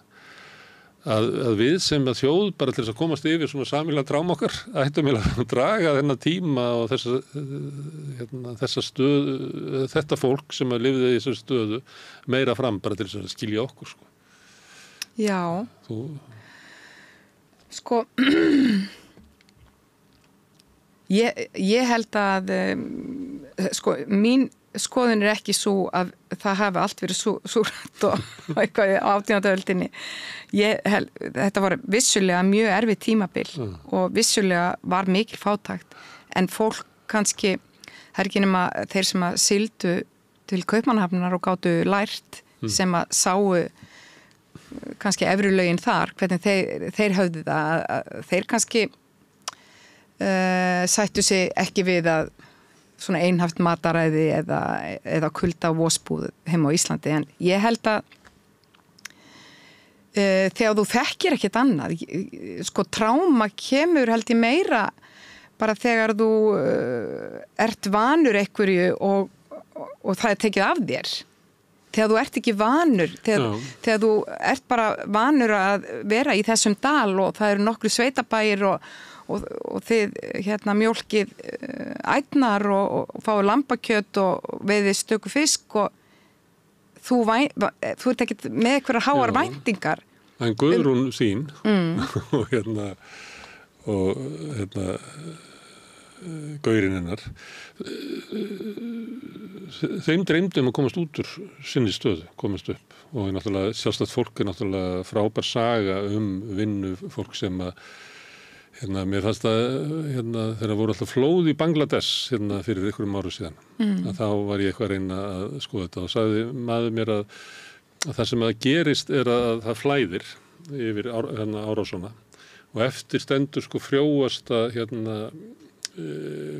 að við sem að þjóð bara til þess að komast yfir svona sameiginlega tráma okkar ættum að draga þennan tíma og þessa stöðu þetta fólk sem að lifði í þessari stöðu meira fram bara til þess að skilja okkur sko. Já. Sko ég held að sko mín skoðun ekki svo að það hafi allt verið súrætt og eitthvað á 18. öldinni. Þetta var vissulega mjög erfið tímabil og vissulega var mikil fátækt en fólk kannski það ekki nema þeir sem að sigldu til Kaupmannahafnar og gátu lært sem að sáu kannski efri lögin þar, hvernig þeir höfðu það, þeir kannski sættu sig ekki við að svona einhaft mataræði eða kulda vosbúð heim á Íslandi, en ég held að þegar þú þekkir ekkert annað, sko tráma kemur held ég meira bara þegar þú ert vanur einhverju og það tekið af þér. Þegar þú ert ekki vanur, þegar þú ert bara vanur að vera í þessum dal og það eru nokkru sveitabæir og þið mjólkið ætnar og fáið lambakjöt og veiðið stöku fisk og þú ert ekkert með einhverjar háar væntingar. En Guðrún sín og gaurinn hennar þeim dreymdi að komast út úr sinni stöðu, komast upp og náttúrulega sjálfstætt fólk náttúrulega frábær saga vinnu fólk sem að mér fannst að þegar voru alltaf flóð í Bangladesh fyrir einhverjum árum síðan að þá var ég eitthvað að reyna að skoða þetta og sagði maður mér að það sem að gerist að það flæðir yfir Árásona og eftir stendur sko frjóasta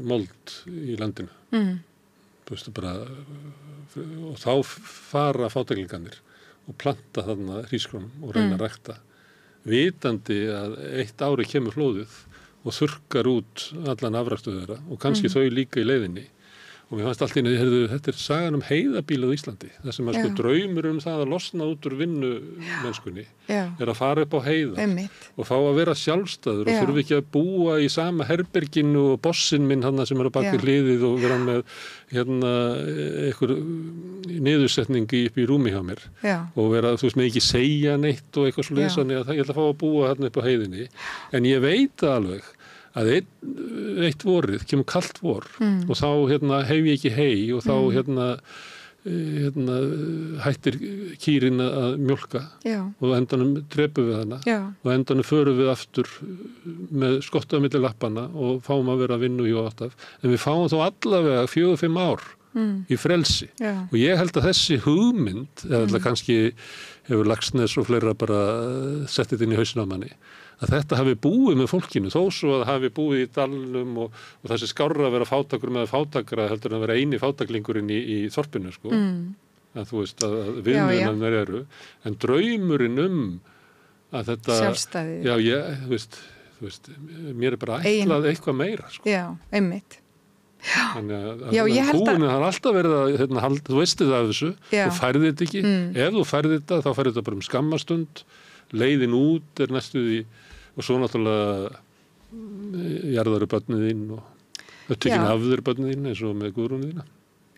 mold í landinu. Þú veist bara og þá fara fátæklingarnir og planta þarna hrísgrjónum og reyna að rækta vitandi að eitt ári kemur flóðið og þurrkar út allan afræktu þeirra og kannski þau líka í leiðinni og mér fannst allt í einu, þetta sagan heiðabíl á Íslandi, það sem sko draumur það að losna út úr vinnu mennskunni að fara upp á heiðar og fá að vera sjálfstæður og þurfi ekki að búa í sama herberginu og bossinn minn hann sem á bak við hliðið og vera með einhver niðursetningi upp í rúmi hjá mér og vera, þú veist, með ekki segja neitt og eitthvað svo leiðsannig að ég ætla að fá að búa hérna upp á heiðinni en ég veit alveg að eitt vorið kemur kalt vor og þá hef ég ekki hei og þá hættir kýrin að mjólka og endanum drepum við hana og endanum förum við aftur með skottað milli lappana og fáum að vera að vinna í 8 en við fáum þá allavega 4-5 ár í frelsi. Já. Og ég held að þessi hugmynd, eða kannski hefur Laxness og fleira bara sett þetta inn í hausinn á manni, að þetta hafi búið með fólkinu, þó svo að hafi búið í dalnum og þessi skárra að vera fátakur með fátakra heldur en að vera eini fátaklingurinn í þorpinu, sko. Að þú veist að viðmiðunarnir eru, en draumurinn að þetta... Sjálfstæði. Já, þú veist, mér er bara ætlað eitthvað meira, sko. Já, einmitt. Þannig að búinu það alltaf verið að þú veist þetta af þessu, þú færði þetta ekki, ef þú færði þetta, þá færði þetta bara skammastund, leiðin út næstuð í, og svo náttúrulega jarðaru börnið þín og öttekinn af þér börnið þín eins og með Guðrúnu þína.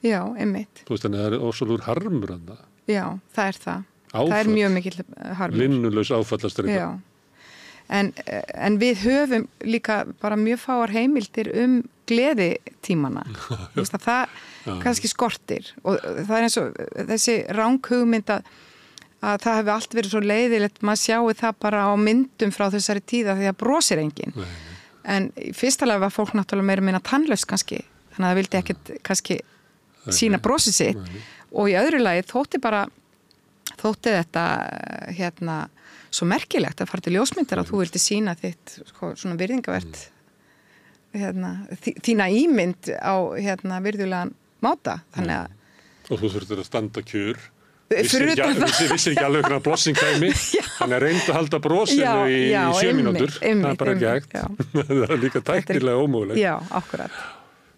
Já, einmitt. Þú veist, þannig að það er ósvöldur harmur að það. Já, það er það. Áfall. Það er mjög mikill harmur. Linnulaus áfallastreika. Já. En við höfum líka bara mjög fáar heimildir gleðitímana. Þú veist að það kannski skortir og það er eins og þessi ranghugmynd að það hefur allt verið svo leiðilegt, maður sjáu það bara á myndum frá þessari tíða því að brosir enginn. En í fyrsta lega var fólk náttúrulega meira minna tannlaust kannski, þannig að það vildi ekkert kannski sína brosið sitt og í öðru lagi þótti þetta svo merkilegt að fara til ljósmyndar að þú vildi sína þitt svona virðingavert þína ímynd á virðulegan máta, þannig að og þú þurftir að standa kjur vissi ekki alveg hvernig blossing kæmi þannig að reyndu að halda brosinu í 7 mínútur það er bara ekki hægt það er líka tæknilega ómögulegt. Já, akkurat.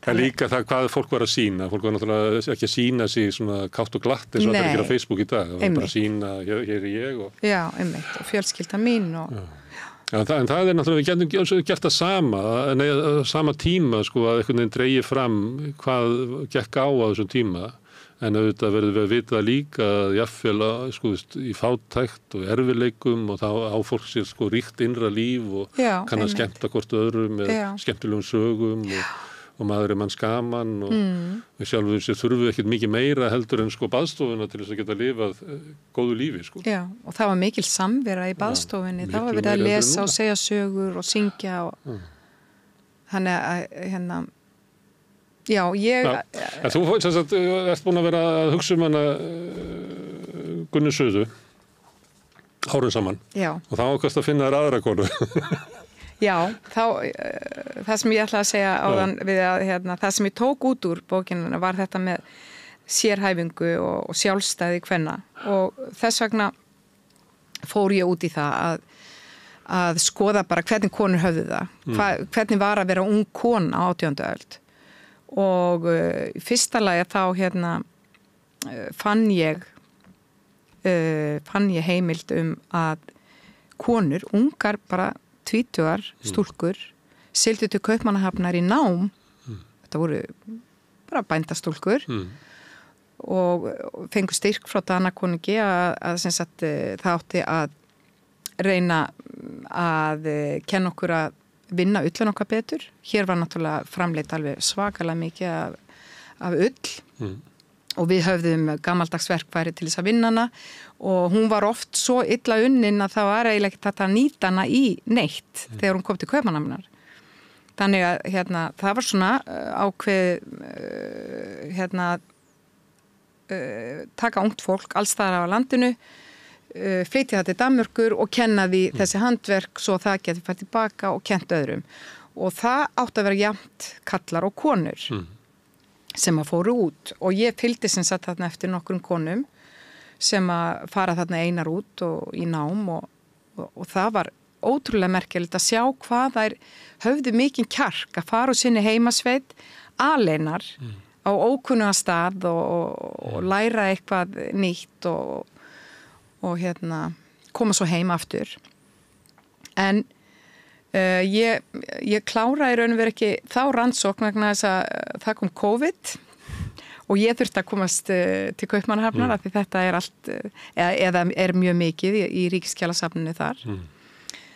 En líka það hvað fólk var að sína fólk var náttúrulega ekki að sína sig svona kátt og glatt eins og allir gera á Facebook í dag það var bara að sína, hér er ég Já, einmitt, og fjölskylda mín og en það er náttúrulega, við getum gert það sama tíma sko að einhvern veginn dreigi fram hvað gekk á þessum tíma en auðvitað verður við að vita líka að jafnvel sko í fátækt og erfileikum og þá á fólk sér sko ríkt innra líf og kann að skemmta hvort öðrum með skemmtilegum sögum og maður er manns gaman og við sjálfum sér þurfum við ekkert mikið meira heldur en sko baðstofuna til þess að geta lifað góðu lífi sko. Já, og það var mikil samvera í baðstofunni, það var verið að lesa og segja sögur og syngja og þannig að já, ég... Þú ert búin að vera að hugsa hana Gunnu Suðu árum saman og þá ákvæmst að finna þér aðra konu. Já, það sem ég ætla að segja áðan við að það sem ég tók út úr bókinu var þetta með sérhæfingu og sjálfstæði kvenna og þess vegna fór ég út í það að skoða bara hvernig konur höfðu það, hvernig var að vera ung kona á 18. öld og í fyrsta lagi þá fann ég heimild að konur, ungar bara 20 stúlkur sigldu til Kaupmannahafnar í nám þetta voru bara bændastúlkur og fengu styrk frá Danakonungi að sem sagt það átti að reyna að kenna okkur að vinna ullan okkar betur. Hér var náttúrulega framleitt alveg svakalega mikið af ull og við höfðum gamaldags verkfæri til þess að vinna hana og hún var oft svo illa unnin að það var eiginlega ekki þetta að nýta hana í neitt þegar hún kom til Kaupmannahafnar. Þannig að það var svona ákveð taka ungt fólk alls staðar á landinu, flytja það til Danmörkur og kenna því þessi handverk svo það getur fært tilbaka og kennt öðrum. Og það átti að vera jafnt kallar og konur. Sem að fóru út og ég fylgdi sem sagt þarna eftir nokkrum konum sem að fara þarna einar út og í nám og það var ótrúlega merkilegt að sjá hvað þær höfðu mikinn kjark að fara úr sinni heimasveit aleinar á ókunnuga stað og læra eitthvað nýtt og koma svo heim aftur. En ég kláraði raun og veru ekki þá rannsókn vegna þess að það kom COVID og ég þurfti að komast til Kaupmannahafnar af því þetta er allt eða er mjög mikið í Ríkiskjalasafninu þar.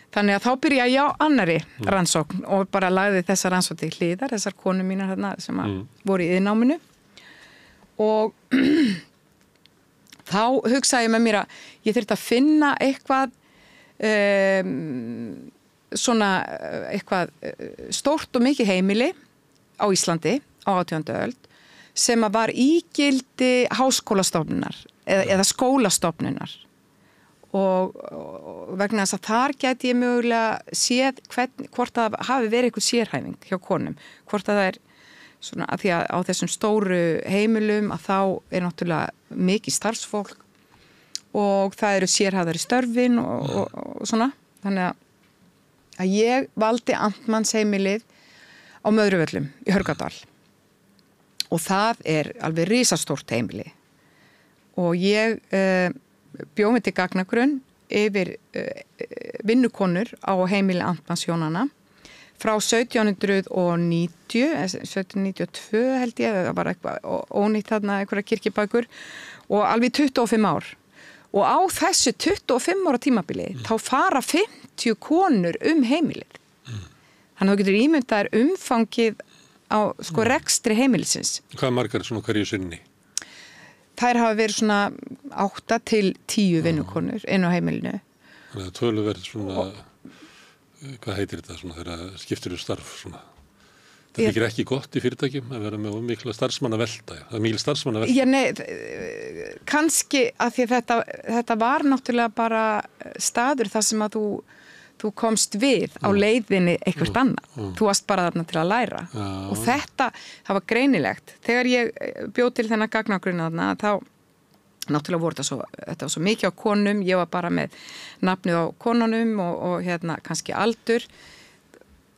Þannig að þá byrja ég á annarri rannsókn og bara lagði þessa rannsókn til hliðar, þessar konur mínar þarna sem voru í iðnnáminu og þá hugsaði ég með mér að ég þurfti að finna eitthvað svona eitthvað stórt og mikið heimili á Íslandi á 18. öld sem að var ígildi háskólastofnunar eða skólastofnunar og vegna þess að þar gæti ég mögulega séð hvort það hafi verið eitthvað sérhæfing hjá konum, hvort það er svona að því að á þessum stóru heimilum að þá er náttúrulega mikið starfsfólk og það eru sérhæfðari störfin og svona, þannig að ég valdi Amtmanns heimilið á Möðruvöllum í Hörgárdal og það er alveg risastórt heimili og ég bjó mig til gagnagrunn yfir vinnukonur á heimili Amtmanns hjónanna frá 1792 held ég, það var eitthvað ónýtt þarna einhverja kirkjubækur og alveg 25 ár og á þessu 25 ára tímabili þá fara 50 konur heimilið þannig að þú getur ímyndaðir umfangið á rekstri heimilisins. Hvað margar svona hverju sinni? Þær hafa verið svona 8 til 10 vinnukonur inn á heimilinu. Þannig að töluverð svona, hvað heitir þetta svona þegar skiptir starf svona? Það þykir ekki gott í fyrirtækjum að vera með mikla starfsmannavelta. Það er mikil starfsmannavelta. Já, nei, kannski að því að þetta var náttúrulega bara staður þar sem að þú komst við á leiðinni eitthvað annað. Þú varst bara þarna til að læra. Og það var greinilegt. Þegar ég bjó til þennan gagnagrunn þarna, þá náttúrulega voru þetta var svo mikið á konum. Ég var bara með nafnið á konunum og kannski aldur.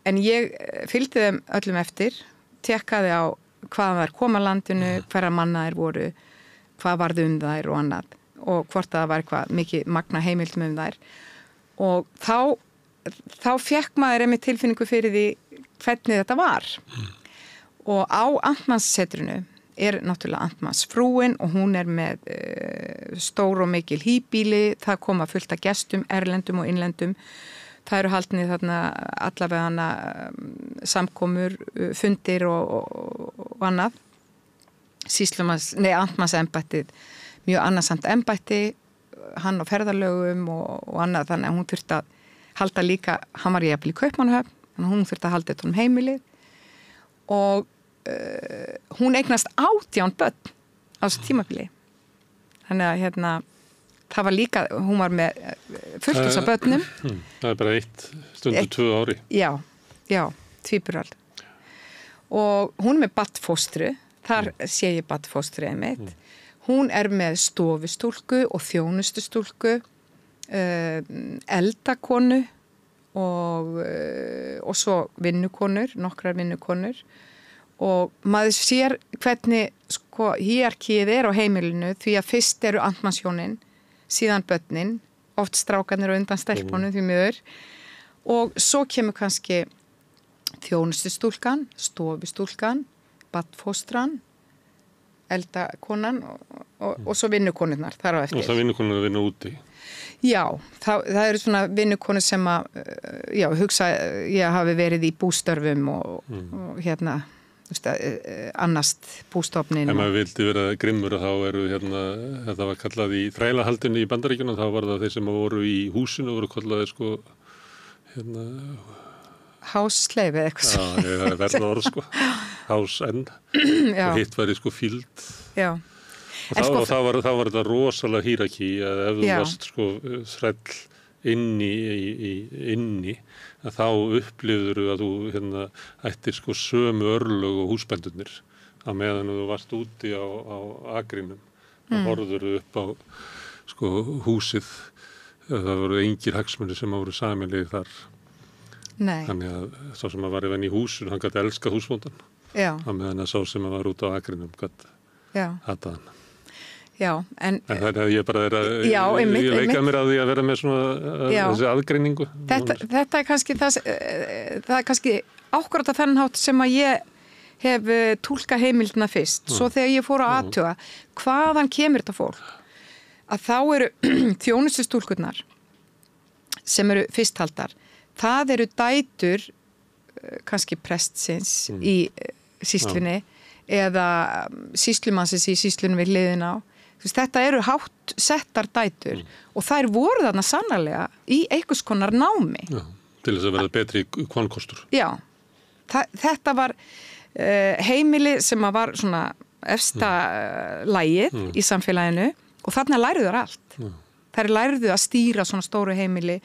En ég fylgdi þeim öllum eftir, tekkaði á hvað þær koma landinu, hverja manna þær voru, hvað varð þær og annað. Og hvort það var eitthvað mikið magna heimildum þær. Og þá fekk maður einmitt tilfinningu fyrir því hvernig þetta var. Og á Amtmannssetrinu er náttúrulega Amtmanns frúin og hún er með stór og mikil híbýli, það koma fullt af gestum, erlendum og innlendum. Það eru haldnir þarna allavega samkomur, fundir og annað. Amtmannsembættið, mjög annarsamt embætti, hann á ferðalögum og annað, þannig að hún þurfti að halda líka, hann var jafnvel í Kaupmannahöfn, þannig að hún þurfti að halda þetta heimilið og hún eignast 18 börn á þessu tímabili. Þannig að það var líka, hún var með fullt þess að börnum. Það er bara 2 ári. Já, tvíburar. Og hún er með barnfóstru, þar sé ég barnfóstru einmitt. Hún er með stofustúlku og þjónustustúlku, eldakonu og svo vinnukonur, nokkrar vinnukonur. Og maður sér hvernig hierarkíið er á heimilinu því að fyrst eru Amtmannshjónin, síðan börnin, oft strákarnir og undan stelpunum því miður og svo kemur kannski þjónustustúlkan, stofustúlkan, barnfóstran, eldakonan og svo vinnukonurnar þar á eftir. Og það vinnukonur að vinna úti? Já, það eru svona vinnukonur sem að, ég hafi verið í bústörfum og annast bústofnin. Ef maður vildi vera grimmur þá eru þetta var kallað í þrælahaldinu í Bandaríkjunum, þá var það þeir sem voru í húsinu voru kallaði hásleif eða eitthvað. Já, það er verða orð hásenn og hitt væri field. Já. Og þá var þetta rosalega hierarkí að ef þú varst þræll inni að þá upplifður að þú ættir sömu örlög og húsbændurnir að meðan þú varst úti á akrinum og horfður upp á húsið. Það voru engir hagsmunir sem voru sameiginlegir þar. Nei. Þannig að sá sem var í húsinu, hann gat elskað húsbóndan. Já. Að meðan að sá sem var út á akrinum gat hatað hann. Já, en það er ég bara ég leika mér að því að vera með þessi aðgreiningu. Þetta er kannski það er kannski ákvörð á þennan hátt sem að ég hef túlkað heimildina fyrst. Svo þegar ég fór að athuga hvaðan kemur þetta fólk, að þá eru þjónustustúlkurnar sem eru fyrsthaldar. Það eru dætur kannski prestsins í sýslunni eða sýslumannsins í sýslunum við hliðina á. Þetta eru hátt settar dætur og þær voru þarna sannarlega í einhvers konar námi. Já, til þess að verða betri kvankostur. Já, þetta var heimili sem að var svona lagið í samfélaginu og þarna læriðu þær allt. Þær læriðu að stýra svona stóru heimili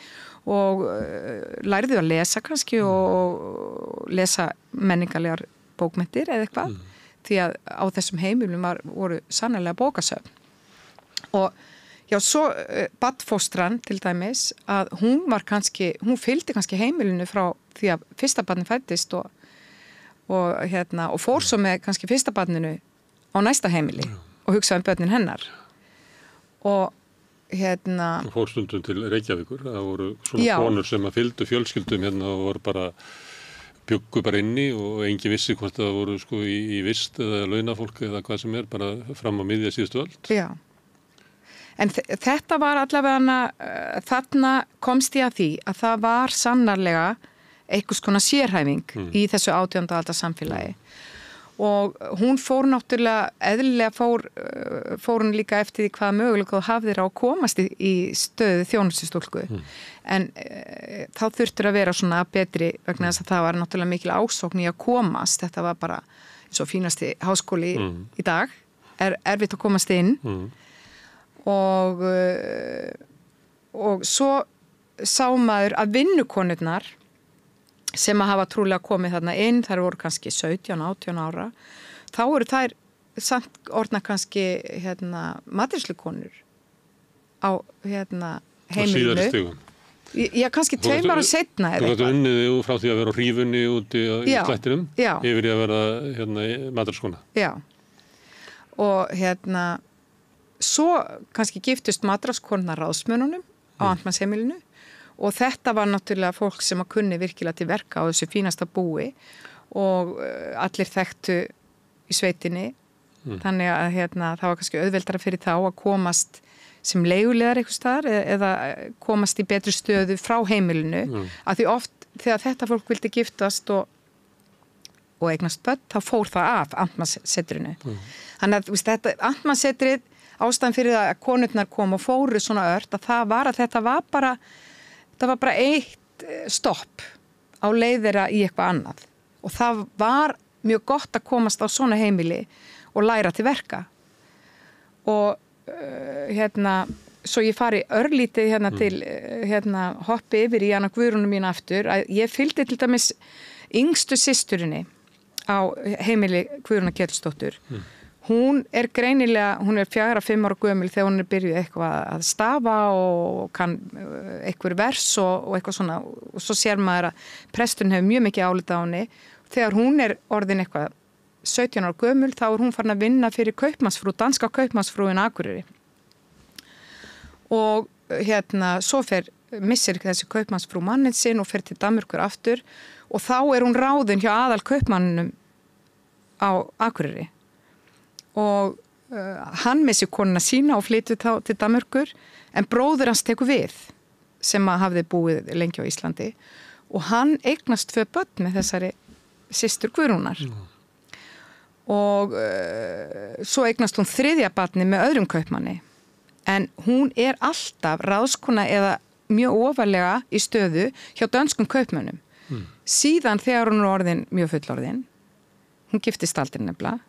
og læriðu að lesa kannski og lesa menningarlegar bókmenntir eða eitthvað því að á þessum heimilum voru sannarlega bókasöfn. Og já, svo barnfóstran til dæmis að hún fylgdi kannski heimilinu frá því að fyrsta barni fæddist og fór svo með kannski fyrsta barninu á næsta heimili og hugsaði börnin hennar. Og og fór stundum til Reykjavíkur, það voru svona konur sem að fylgdu fjölskyldum og voru bara bjuggu bara inni og engin vissi hvort það voru sko í vist eða launafólk eða hvað sem bara fram á miðja síðustu öld. Já. En þetta var allavega þarna komst ég að því að það var sannarlega einhvers konar sérhæfing í þessu 18. aldar samfélagi. Og hún fór náttúrulega, eðlilega fór hún líka eftir því hvaða möguleika þú hafðir á að komast í stöðu þjónustustúlku. En þá þurftur að vera svona betri vegna þess að það var náttúrulega mikil ásókn í að komast. Þetta var bara eins og fínasti háskóli í dag. Erfitt að komast inn. Og svo sá maður að vinnukonurnar sem að hafa trúlega komið þarna inn, þær voru kannski 17-18 ára, þá voru þær samt orðna kannski matrislukonur á heimilinu. Á síðari stigum. Já, kannski 2 ára seinna eða eitthvað. Þú gætu unnið frá því að vera á hrífunni úti í slættinum yfir í að vera matrisskona. Já. Og svo kannski giftust matriskonar ráðsmönnunum á Amtmannsheimilinu. Og þetta var náttúrulega fólk sem að kunni virkilega til verka á þessu fínasta búi og allir þekktu í sveitinni. Þannig að það var kannski auðveldara fyrir þá að komast sem leigulegar eitthvað staðar eða komast í betri stöðu frá heimilinu. Af því oft þegar þetta fólk vildi giftast og eignast börn, þá fór það af Amtmannssetrinu. Þannig að þetta Amtmannssetrið, ástæðan fyrir að konurnar kom og fóru svona ört, að þetta var bara eitt stopp á leiðira í eitthvað annað og það var mjög gott að komast á svona heimili og læra til verka og svo ég fari örlítið til hoppi yfir í Anna Guðrúnu mín aftur að ég fylgdi til dæmis yngstu systurinni á heimili Guðrúnar Ketilsdóttur. Hún er 4-5 ára gömul þegar hún byrjuð eitthvað að stafa og kann eitthvað vers og eitthvað svona og svo sér maður að presturinn hefur mjög mikið álita á henni. Þegar hún er orðin eitthvað 17 ára gömul þá hún farin að vinna fyrir danska kaupmannsfrúin Akureyri. Og svo missir þessi kaupmannsfrú manninn sinn og fer til Danmerkur aftur og þá er hún ráðin hjá aðal kaupmanninum á Akureyri. Og hann missir konuna sína og flytur þá til Danmerkur en bróðir hans tekur við sem að hafði búið lengi á Íslandi og hann eignast 2 börn með þessari systur Guðrúnar og svo eignast hún 3. barni með öðrum kaupmanni en hún er alltaf ráðskona eða mjög ofarlega í stöðu hjá dönskum kaupmönnum. Síðan þegar hún er orðin mjög fullorðin, hún giftist aldrei nefnilega,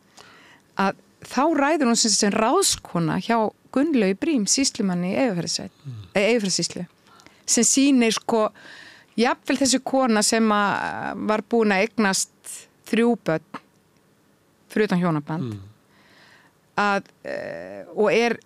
að þá ræður hún sem ráðskona hjá Gunnlaugi Brím, sýslumanni í Eyjafjarðarsýslu, sem sýnir jafnvel þessi kona sem var búin að eignast 3 börn fyrir utan hjónaband og er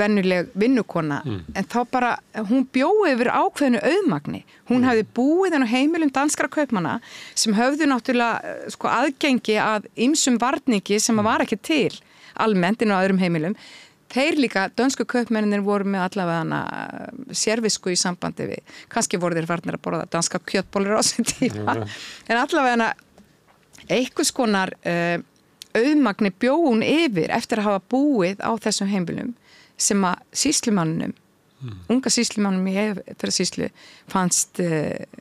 venjuleg vinnukona en þá bara, hún bjóði yfir ákveðinu auðmagni. Hún hafði búið á heimilum danskra kaupmanna sem höfðu náttúrulega aðgengi að ýmsum varningi sem var ekki til almennt inn á öðrum heimilum. Þeir líka, dönsku kaupmennir voru með allavega sérvisku í sambandi við, kannski voru þeir farnir að borða danska kjötbollur á þessu tíma, en allavega einhvers konar auðmagni bjó hún yfir eftir að hafa búið á þessum heimilum sem að sýslumannum, unga sýslumannum í Eyjafjarðarsýslu fannst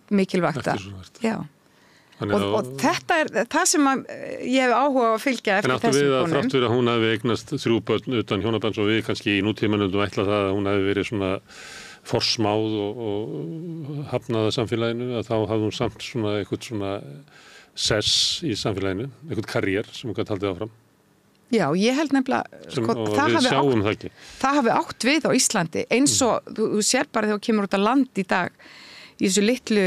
mikilvægt að. Já. Og þetta er það sem ég hef áhuga að fylgja eftir þessum konum. En áttu við að þrátt fyrir að hún hafi eignast 3 börn utan hjónabands og við kannski í nútímanum ætla það að hún hafi verið svona forsmáð og hafnaða samfélaginu að þá hafði hún samt svona eitthvað svona sess í samfélaginu, eitthvað karriér sem hún gæti haldið áfram. Já, ég held nefnilega, og við sjáum það ekki. Það hafi átt við á Íslandi, eins og þú sér bara þegar þú kemur út á land í dag, í þessu litlu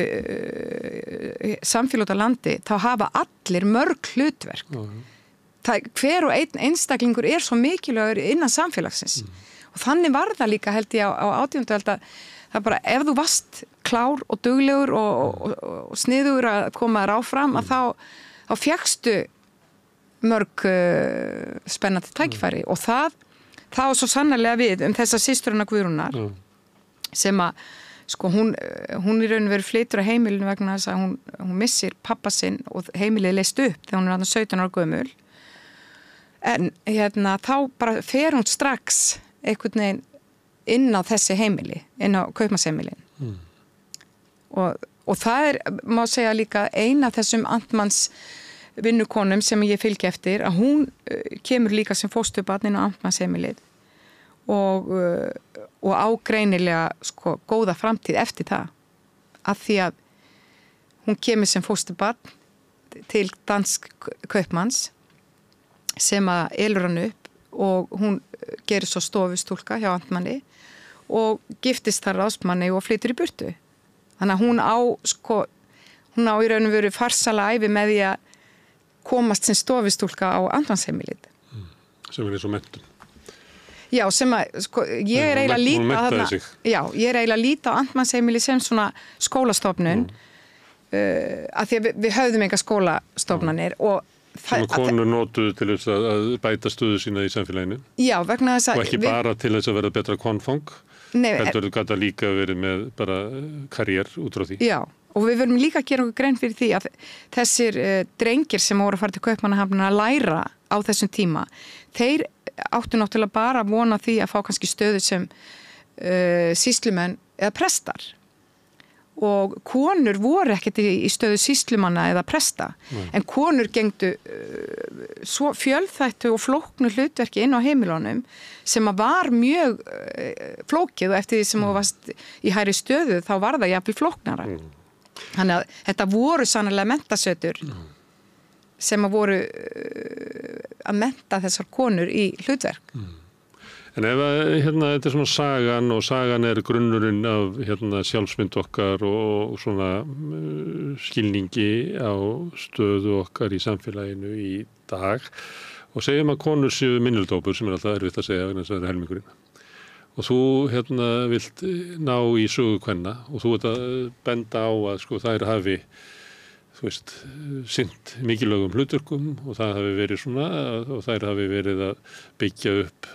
samfélag út á landi, þá hafa allir mörg hlutverk. Hver og einn einstaklingur er svo mikilvægur innan samfélagsins. Og þannig var það líka, held ég, á 18. öld að það bara, ef þú varst klár og duglegur og sniðugur að koma þér áfram, að þá fékkstu mörg spennandi tækifæri og það var svo sannarlega við þessa systurina Guðrúnar sem að sko hún í raun og veru flytur á heimilinu vegna þess að hún missir pappa sinn og heimilið leist upp þegar hún er 17 ára gömul en þá bara fer hún strax einhvern veginn inn á þessi heimili, inn á kaupmannsheimilin og það er, má segja líka eina af þessum Amtmanns vinnukonum sem ég fylgi eftir að hún kemur líka sem fósturbarn inn á Amtmannsheimilið og ágreinilega sko góða framtíð eftir það af því að hún kemur sem fósturbarn til dansk kaupmanns sem að elur hann upp og hún gerir svo stofustúlka hjá Amtmanni og giftist þar ráðsmanni og flytur í burtu þannig að hún á í raun og veru farsæla ævi með því að komast sem stofustúlka á Amtmannsheimilið. Sem er eins og menntun. Já, sem að, ég er eiginlega að líta á Amtmannsheimilið sem svona skólastofnun að því að við höfðum enga skólastofnanir og sem að konur notuðu til þess að bæta stöðu sína í samfélaginu. Já, vegna þess að og ekki bara til þess að vera betra konfang, heldur þetta líka verið með bara karriér út frá því. Já. Og við verðum líka að gera okkur grein fyrir því að þessir drengir sem voru að fara til Kaupmannahafnar að læra á þessum tíma, þeir áttu náttúrulega bara að vona því að fá kannski stöðu sem sýslumenn eða prestar. Og konur voru ekkert í stöðu sýslumanna eða presta, en konur gengdu svo fjölþættu og flóknu hlutverki inn á heimilunum sem að var mjög flókið og eftir því sem þú varst í hærri stöðu þá var það jafnvel flóknara. Þannig að þetta voru sannarlega menntasötur sem að voru að mennta þessar konur í hlutverk. En ef þetta er svona sagan og sagan er grunnurinn af sjálfsmynd okkar og svona skilningi á stöðu okkar í samfélaginu í dag og segjum að konur séu minnihlutahópur sem er alltaf erfitt að segja vegna þess að það er helmingurinn. Og þú vilt ná í sögu kvenna og þú ert að benda á að sko þær hafi, þú veist, sinnt mikilvægum hlutverkum og það hafi verið svona og þær hafi verið að byggja upp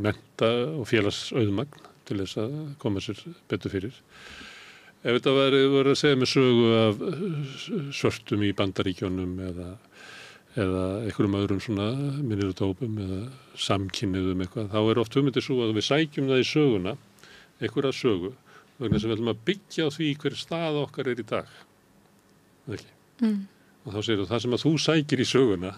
mennta og félagsauðmagn til þess að koma sér betur fyrir. Ef þetta var að segja með sögu af svörtum í Bandaríkjunum eða einhverjum öðrum svona minnihlutahópum eða samkynniðum eitthvað, þá er oft hugmyndin svo að við sækjum það í söguna, einhverja sögu, vegna sem við ætlum að byggja á því hver stað okkar er í dag. Ekki? Og þá segir það sem að þú sækir í söguna,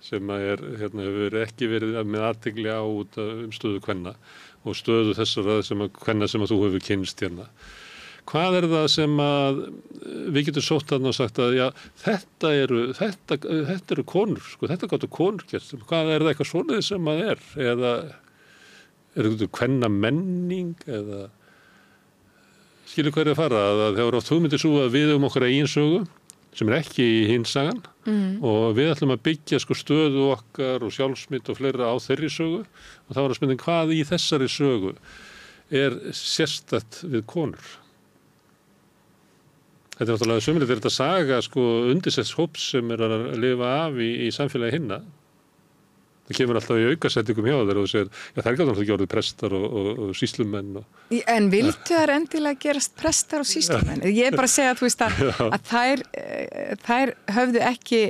sem að hefur ekki verið með athygli á út stöðu kvenna og stöðu þessara kvenna sem að þú hefur kynnst hérna. Hvað er það sem að við getum sótt þarna og sagt að já, þetta eru konur, sko, þetta gáttu konur gert. Hvað er það eitthvað svoleiðis sem að er? Eða er þetta kvenna menning? Eða skilur hvað er að fara? Það er oft hugmyndið svo að við okkar eigin sögu, sem er ekki í hins sagan, og við ætlum að byggja sko stöðu okkar og sjálfsmynd og fleira á þeirri sögu og þá er að spurning hvað í þessari sögu er sérstætt við konur. Þetta er náttúrulega sömulegt, þetta saga sko undirsetts hóps sem er að lifa af í samfélagi hinna. Það kemur alltaf í aukasetningum hjá þeir og þú segir, já það er ekki alltaf ekki orðið prestar og sýslumenn. En vildu þær endilega gerast prestar og sýslumenn? Ég er bara að segja að þú veist að þær höfðu ekki,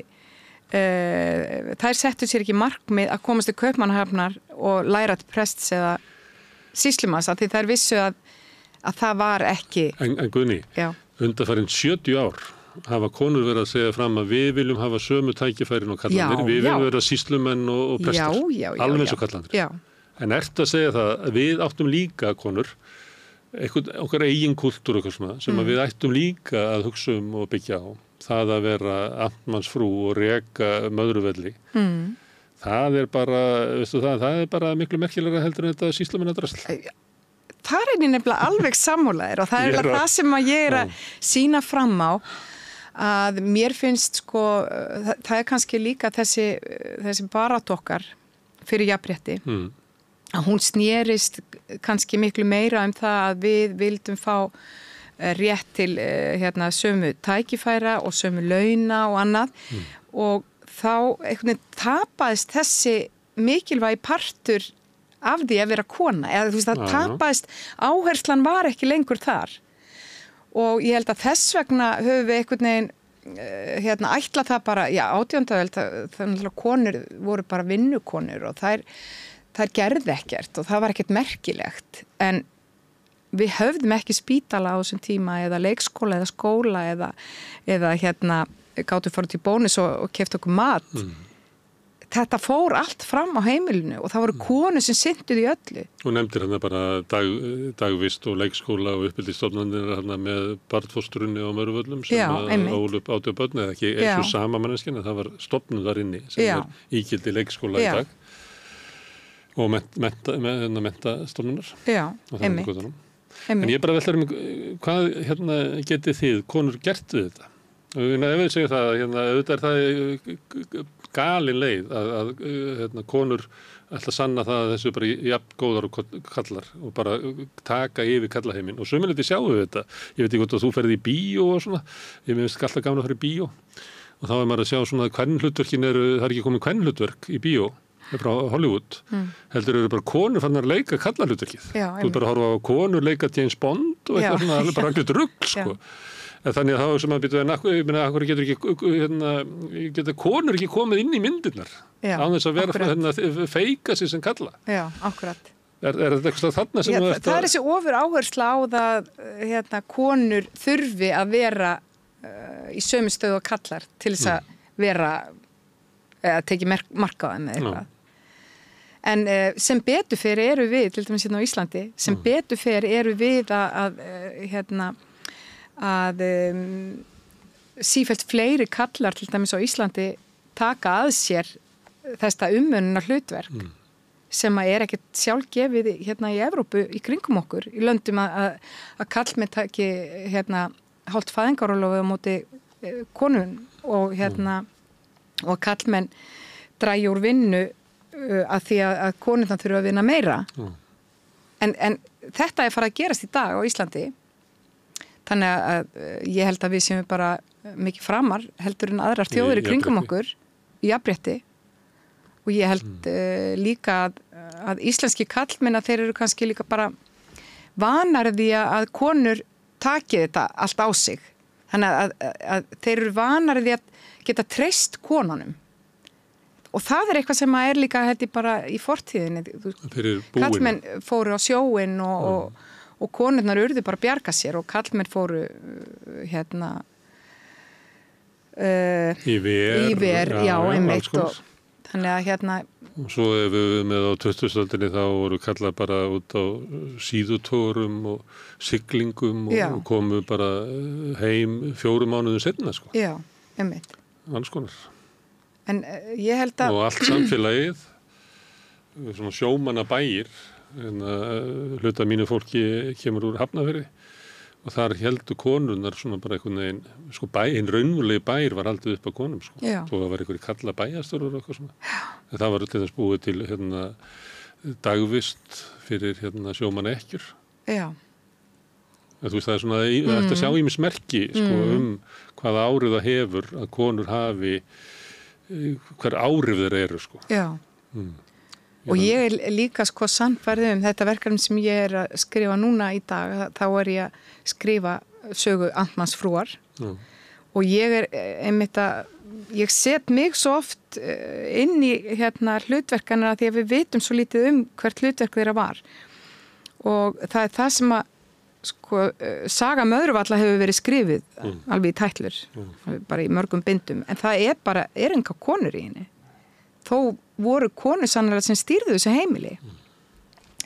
þær settu sér ekki markmið að komast til Kaupmannahafnar og læra til prests eða sýslumanns, af því þær vissu að það var ekki. En Guðný, undanfarin 70 ár hafa konur verið að segja fram að við viljum hafa sömu tækifærin og kallandir, við viljum vera sýslumenn og prestar, alveg eins og kallandir. Já. En ertu að segja það að við áttum líka konur, okkar eigin kultúr eitthvað svona, sem að við ættum líka að hugsa og byggja á, það að vera amtmannsfrú og reka möðruvelli. það er bara, veistu það er bara miklu merkilega heldur en þetta sýslumannadrasl. Það er nefnilega alveg sammálaðir og það er það sem að ég er að sýna fram á að mér finnst sko, það er kannski líka þessi baráttu okkar fyrir jafnrétti að hún snerist kannski miklu meira það að við vildum fá rétt til sömu tækifæra og sömu launa og annað og þá einhvern veginn tapaðist þessi mikilvægi partur af því að vera kona, eða þú veist það tapaðist, áherslan var ekki lengur þar og ég held að þess vegna höfum við einhvern veginn ætla það bara, 18. öld þannig að konur voru bara vinnukonur og þær gerði ekkert og það var ekkert merkilegt en við höfðum ekki spítala á þessum tíma eða leikskóla eða skóla eða gátum fara til Bónus og keypt okkur mat þetta fór allt fram á heimilinu og það voru konur sem sinntu því öllu. Og nefndir bara dagvist og leikskóla og uppbyldistofnanir með barnfóstrunni og mörgvöllum sem álu upp 80 börn eða ekki eins og sama manneskinn en það var stofnun þar inni sem er ígildi leikskóla í dag og mentastofnunar. Já, einmitt. En ég bara veltaði hvað getið þið konur gert við þetta? Ef við segjum það auðvitað það galin leið að konur ætla að sanna það að þessu bara jafn góðar og kallar og bara taka yfir kallaheiminn og sömuleyti sjáum við þetta. Ég veit ekki hvort að þú ferði í bíó og svona, ég finnst alltaf gaman að fara í bíó og þá er maður að sjá svona að kvenhlutverkin það er ekki komið kvenhlutverk í bíó frá Hollywood, heldur eru bara konur fannar að leika kallarhlutverkið. Þú bara að horfa á konur leika James Bond og eitthvað svona alveg bara allir rugl sko. Þannig að þá sem að býta akkur geta konur ekki komið inn í myndirnar án þess að vera feika sig sem kalla. Já, akkurat. Er þetta eitthvað þarna sem það er þessi ofur áhersla á það konur þurfi að vera í sömu stöðu og kallar til þess að vera að teki mark á þeim eða eitthvað. En sem betur fyrir eru við, til dæmis á Íslandi, sem betur fyrir eru við að sífellt fleiri kallar til dæmis á Íslandi taka að sér þetta umönnunar hlutverk sem að er ekkert sjálfgefið í Evrópu í kringum okkur í löndum að kallmenn taki hálft fæðingarólofi á móti konun og og kallmenn dragi úr vinnu að því að konurnar þurfa að vinna meira en þetta er farið að gerast í dag á Íslandi. Þannig að ég held að við séum bara mikið framar heldur en aðrar þjóðir í kringum okkur í jafnrétti og ég held líka að íslenski kallmenn að þeir eru kannski líka bara vanar því að konur taki þetta allt á sig. Þannig að þeir eru vanar því að geta treyst konunum og það er eitthvað sem er líka held ég bara í fortíðinni. Kallmenn fóru á sjóinn og konurnar urðu bara að bjarga sér og kallmenn fóru í ver, einmitt og þannig að og svo ef við með á 2000-öldinni þá voru kallar bara út á síðutórum og siglingum og komu bara heim 4 mánuðum seinna sko. Já, einmitt. Alls konar. En ég held að og allt samfélagið svona sjómannabæir hluta mínu fólki kemur úr Hafnarfirði og þar heldur konurnar svona bara einhvern veginn sko hinn raunverulegi bær var aldrei upp á konum sko. Svo það var einhverjir kalla bæjarstjórar og eitthvað svona. Það var til þess búið til dagvist fyrir sjómanna ekkjur. Já. Þú veist það er svona eftir að sjá ýmis merki sko hvaða árið það hefur að konur hafi hver árið þeir eru sko. Já. Og ég er líka sko sannfærð þetta verkefni sem ég er að skrifa núna í dag, þá er ég að skrifa sögu Amtmanns frúar og ég er einmitt ég set mig svo oft inn í hlutverkana því að við vitum svo lítið hvert hlutverk þeirra var og það er það sem að sko saga Möðruvalla hefur verið skrifið alveg í tætlur, bara í mörgum bindum en það er enga konur í henni. Þó voru konur sannlega sem stýrðu þessu heimili.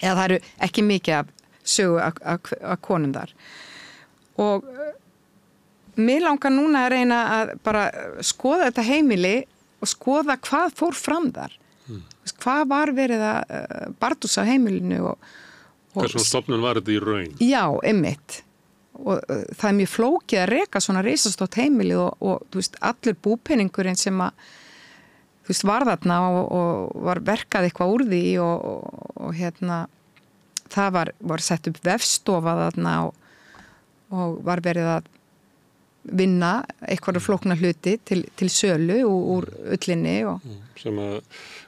Eða það eru ekki mikið af sögu af konum þar. Og mér langar núna að reyna að bara skoða þetta heimili og skoða hvað fór fram þar. hvað var verið að bardúsa heimilinu Hversu stofnun var þetta í raun? Já, einmitt. Og það mjög flókið að reka svona risastótt heimili og þú veist, allur búpeningurinn sem að þú veist, var þarna og var verkað eitthvað úr því og hérna það var sett upp vefstofa þarna og var verið að vinna eitthvað flókna hluti til sölu úr ullinni sem að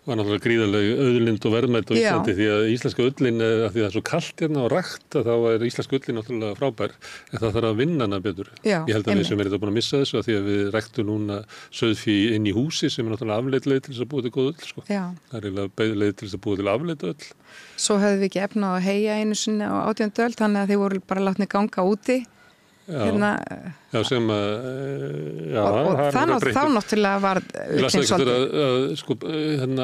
var náttúrulega gríðarlega auðlind og verðmætt á Íslandi því að íslenska ullin, af því það er svo kalt hérna og rakt að þá er íslenska ullin náttúrulega frábær en það þarf að vinna hana betur. Já, ég held að við sem erum búin að missa þessu að því að við ræktum núna sauðfé inn í húsi sem er náttúrulega afleitt leið til þess að búa til góð ull sko. Það er eiginlega leið til þess að búa til afleitt ull. Svo höfðum við ekki efnað að heyja einu sinni á 18. öld þannig að þeir voru bara látni ganga úti. Hérna, sem að og þá náttúrulega var sko,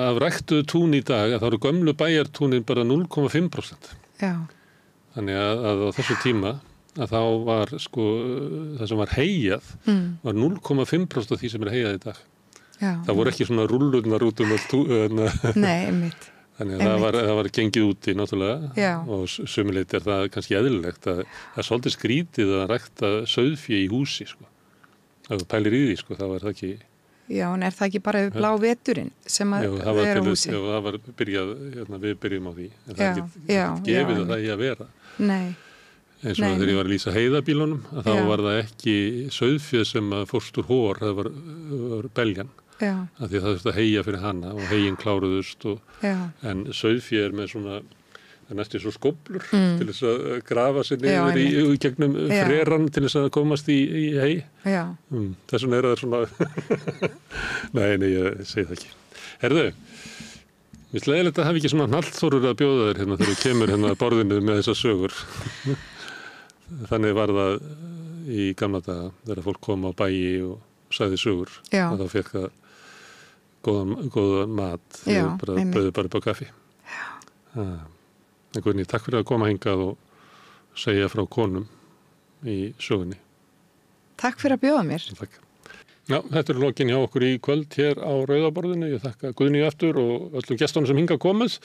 af ræktuðu tún í dag að það eru gömlu bæjartúnin bara 0,5%. Þannig að á þessu tíma að þá var sko það sem var heyjað var 0,5% af því sem er heyjað í dag. Það voru ekki svona rullurnar út Nei, einmitt. Þannig að það var gengið úti náttúrulega og sömuleitt er það kannski eðlilegt að það er svolítið skrítið að rækta sauðfé í húsi sko. Ef þú pælir í því sko, þá er það ekki... Já, en er það ekki bara blá veturinn sem að vera á húsi? Já, það var byrjað, við byrjum á því. En það er ekki gefið að það í að vera. Nei. Eins og þegar ég var að lýsa heiðabílunum, að þá var það ekki sauðfé sem fórst úr hór, það var beljan. Af því að það þurfti að heyja fyrir hana og heygin kláruðust en sauðfé er með svona það er næstu svo skóflur til þess að grafa sér niður í gegnum freran til þess að komast í hey þess vegna er það svona nei, ég segi það ekki. Herðu, mér slegilegt að hafa ekki svona hnallþórur að bjóða þér hérna þegar þú kemur hérna að borðinu með þessar sögur. Þannig var það í gamla daga þegar fólk kom á bæi og sagði sögur og þá fekk það góðan mat bauði bara upp á kaffi. En Guðný, takk fyrir að koma hingað og segja frá konum í sögunni. Takk fyrir að bjóða mér. Takk. Já, þetta er lokin hjá okkur í kvöld hér á Rauðaborðinu. Ég þakka Guðný aftur og öllum gestunum sem hingað komið.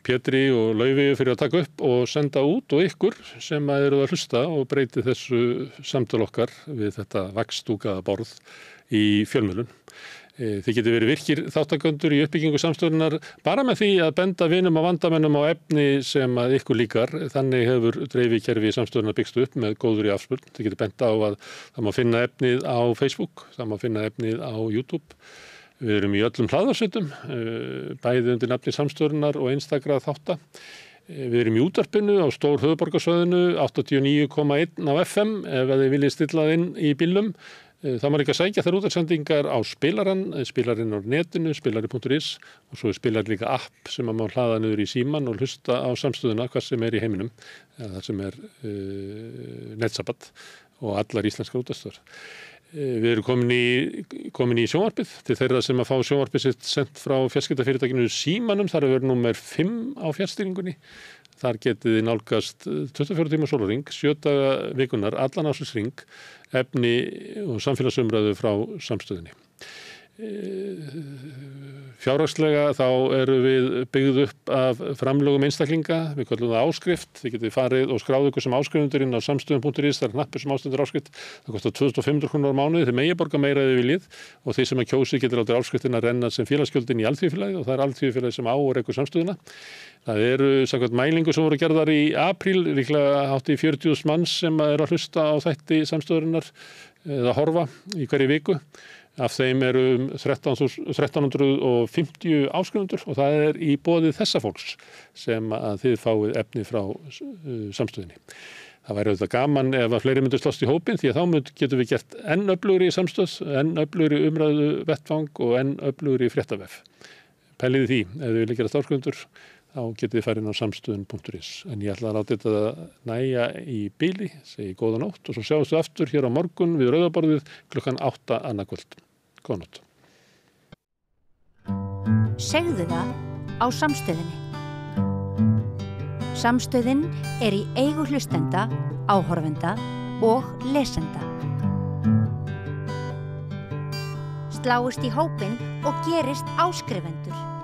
Pétri og Laufi fyrir að taka upp og senda út og ykkur sem eru að hlusta og breyti þessu samtal okkar við þetta vaxdúkaða borð í fjölmiðlun. Þið getur verið virkir þáttakendur í uppbyggingu samstöðunar bara með því að benda vinum og vandamennum á efni sem að ykkur líkar. Þannig hefur dreifikerfi samstöðunar byggst upp með góðri afspurn. Þið getur benda á að það má finna efnið á Facebook, það má finna efnið á YouTube. Við erum í öllum hlaðarsveitum, bæði undir nafni samstöðunar og einstakra þátta. Við erum í útvarpinu á stór höfuðborgarsvæðinu, 89,1 á FM, ef þið viljið stilla inn í bílnum. Það má líka sækja þær útarsendingar á spilarinn á netinu, spilari.is og svo er spilar líka app sem að má hlaða niður í síman og hlusta á samstöðuna hvað sem er í heiminum, það sem er Netsabat og allar íslenskar útastöðar. Við erum komin í sjónvarpið til þeirra sem að fá sjónvarpið sitt sendt frá fjarskiptafyrirtækinu Símanum, þar er verið númer 5 á fjarstýringunni. Þar getið þið nálgast 24 tíma sólarhring, 7 daga vikunar, allan ársins hring, efni og samfélagsumræðu frá samstöðinni. Fjárhagslega þá eru við byggð upp af framlögum einstaklinga, við kallum það áskrift, þið getið farið og skráðu ykkur sem áskrifendur inn á samstöðum.is, það er hnappur sem ástendur áskrift, það kostar 2.500 kr. á mánuði, þið megið borga meira ef þið viljið og þeir sem að kjósi getur látið áskriftina renna sem félagsgjöldin í alþýðufélagið og það er alþýðufélagið sem á og rekur samstöðuna. Það eru samkvæmt mælingu sem voru gerðar í apríl, líklega hátt í 40.000 manns sem eru að hlusta á þætti samstöðurinnar eða horfa í hverju viku. Af þeim eru 1350 áskrifendur og það er í boði þessa fólks sem að þið fáið efni frá samstöðinni. Það væri auðvitað gaman ef að fleiri myndu slást í hópinn því að þá getum við gert enn öflugri samstöð, enn öflugri umræðu vettfang og enn öflugri fréttavef. Pæliði því, ef þið viljið gerast áskrifendur, þá getið þið farið inn á samstöðun.is. En ég ætla að láta þetta nægja í bíli, segi góða nótt og svo sjáumst við aftur hér á morgun við Rauðaborðið klukkan 8 annað kvöld. Góða nótt. Segðu það á Samstöðinni. Samstöðin er í eigu hlustenda, áhorfenda og lesenda. Sláist í hópinn og gerist áskrifendur.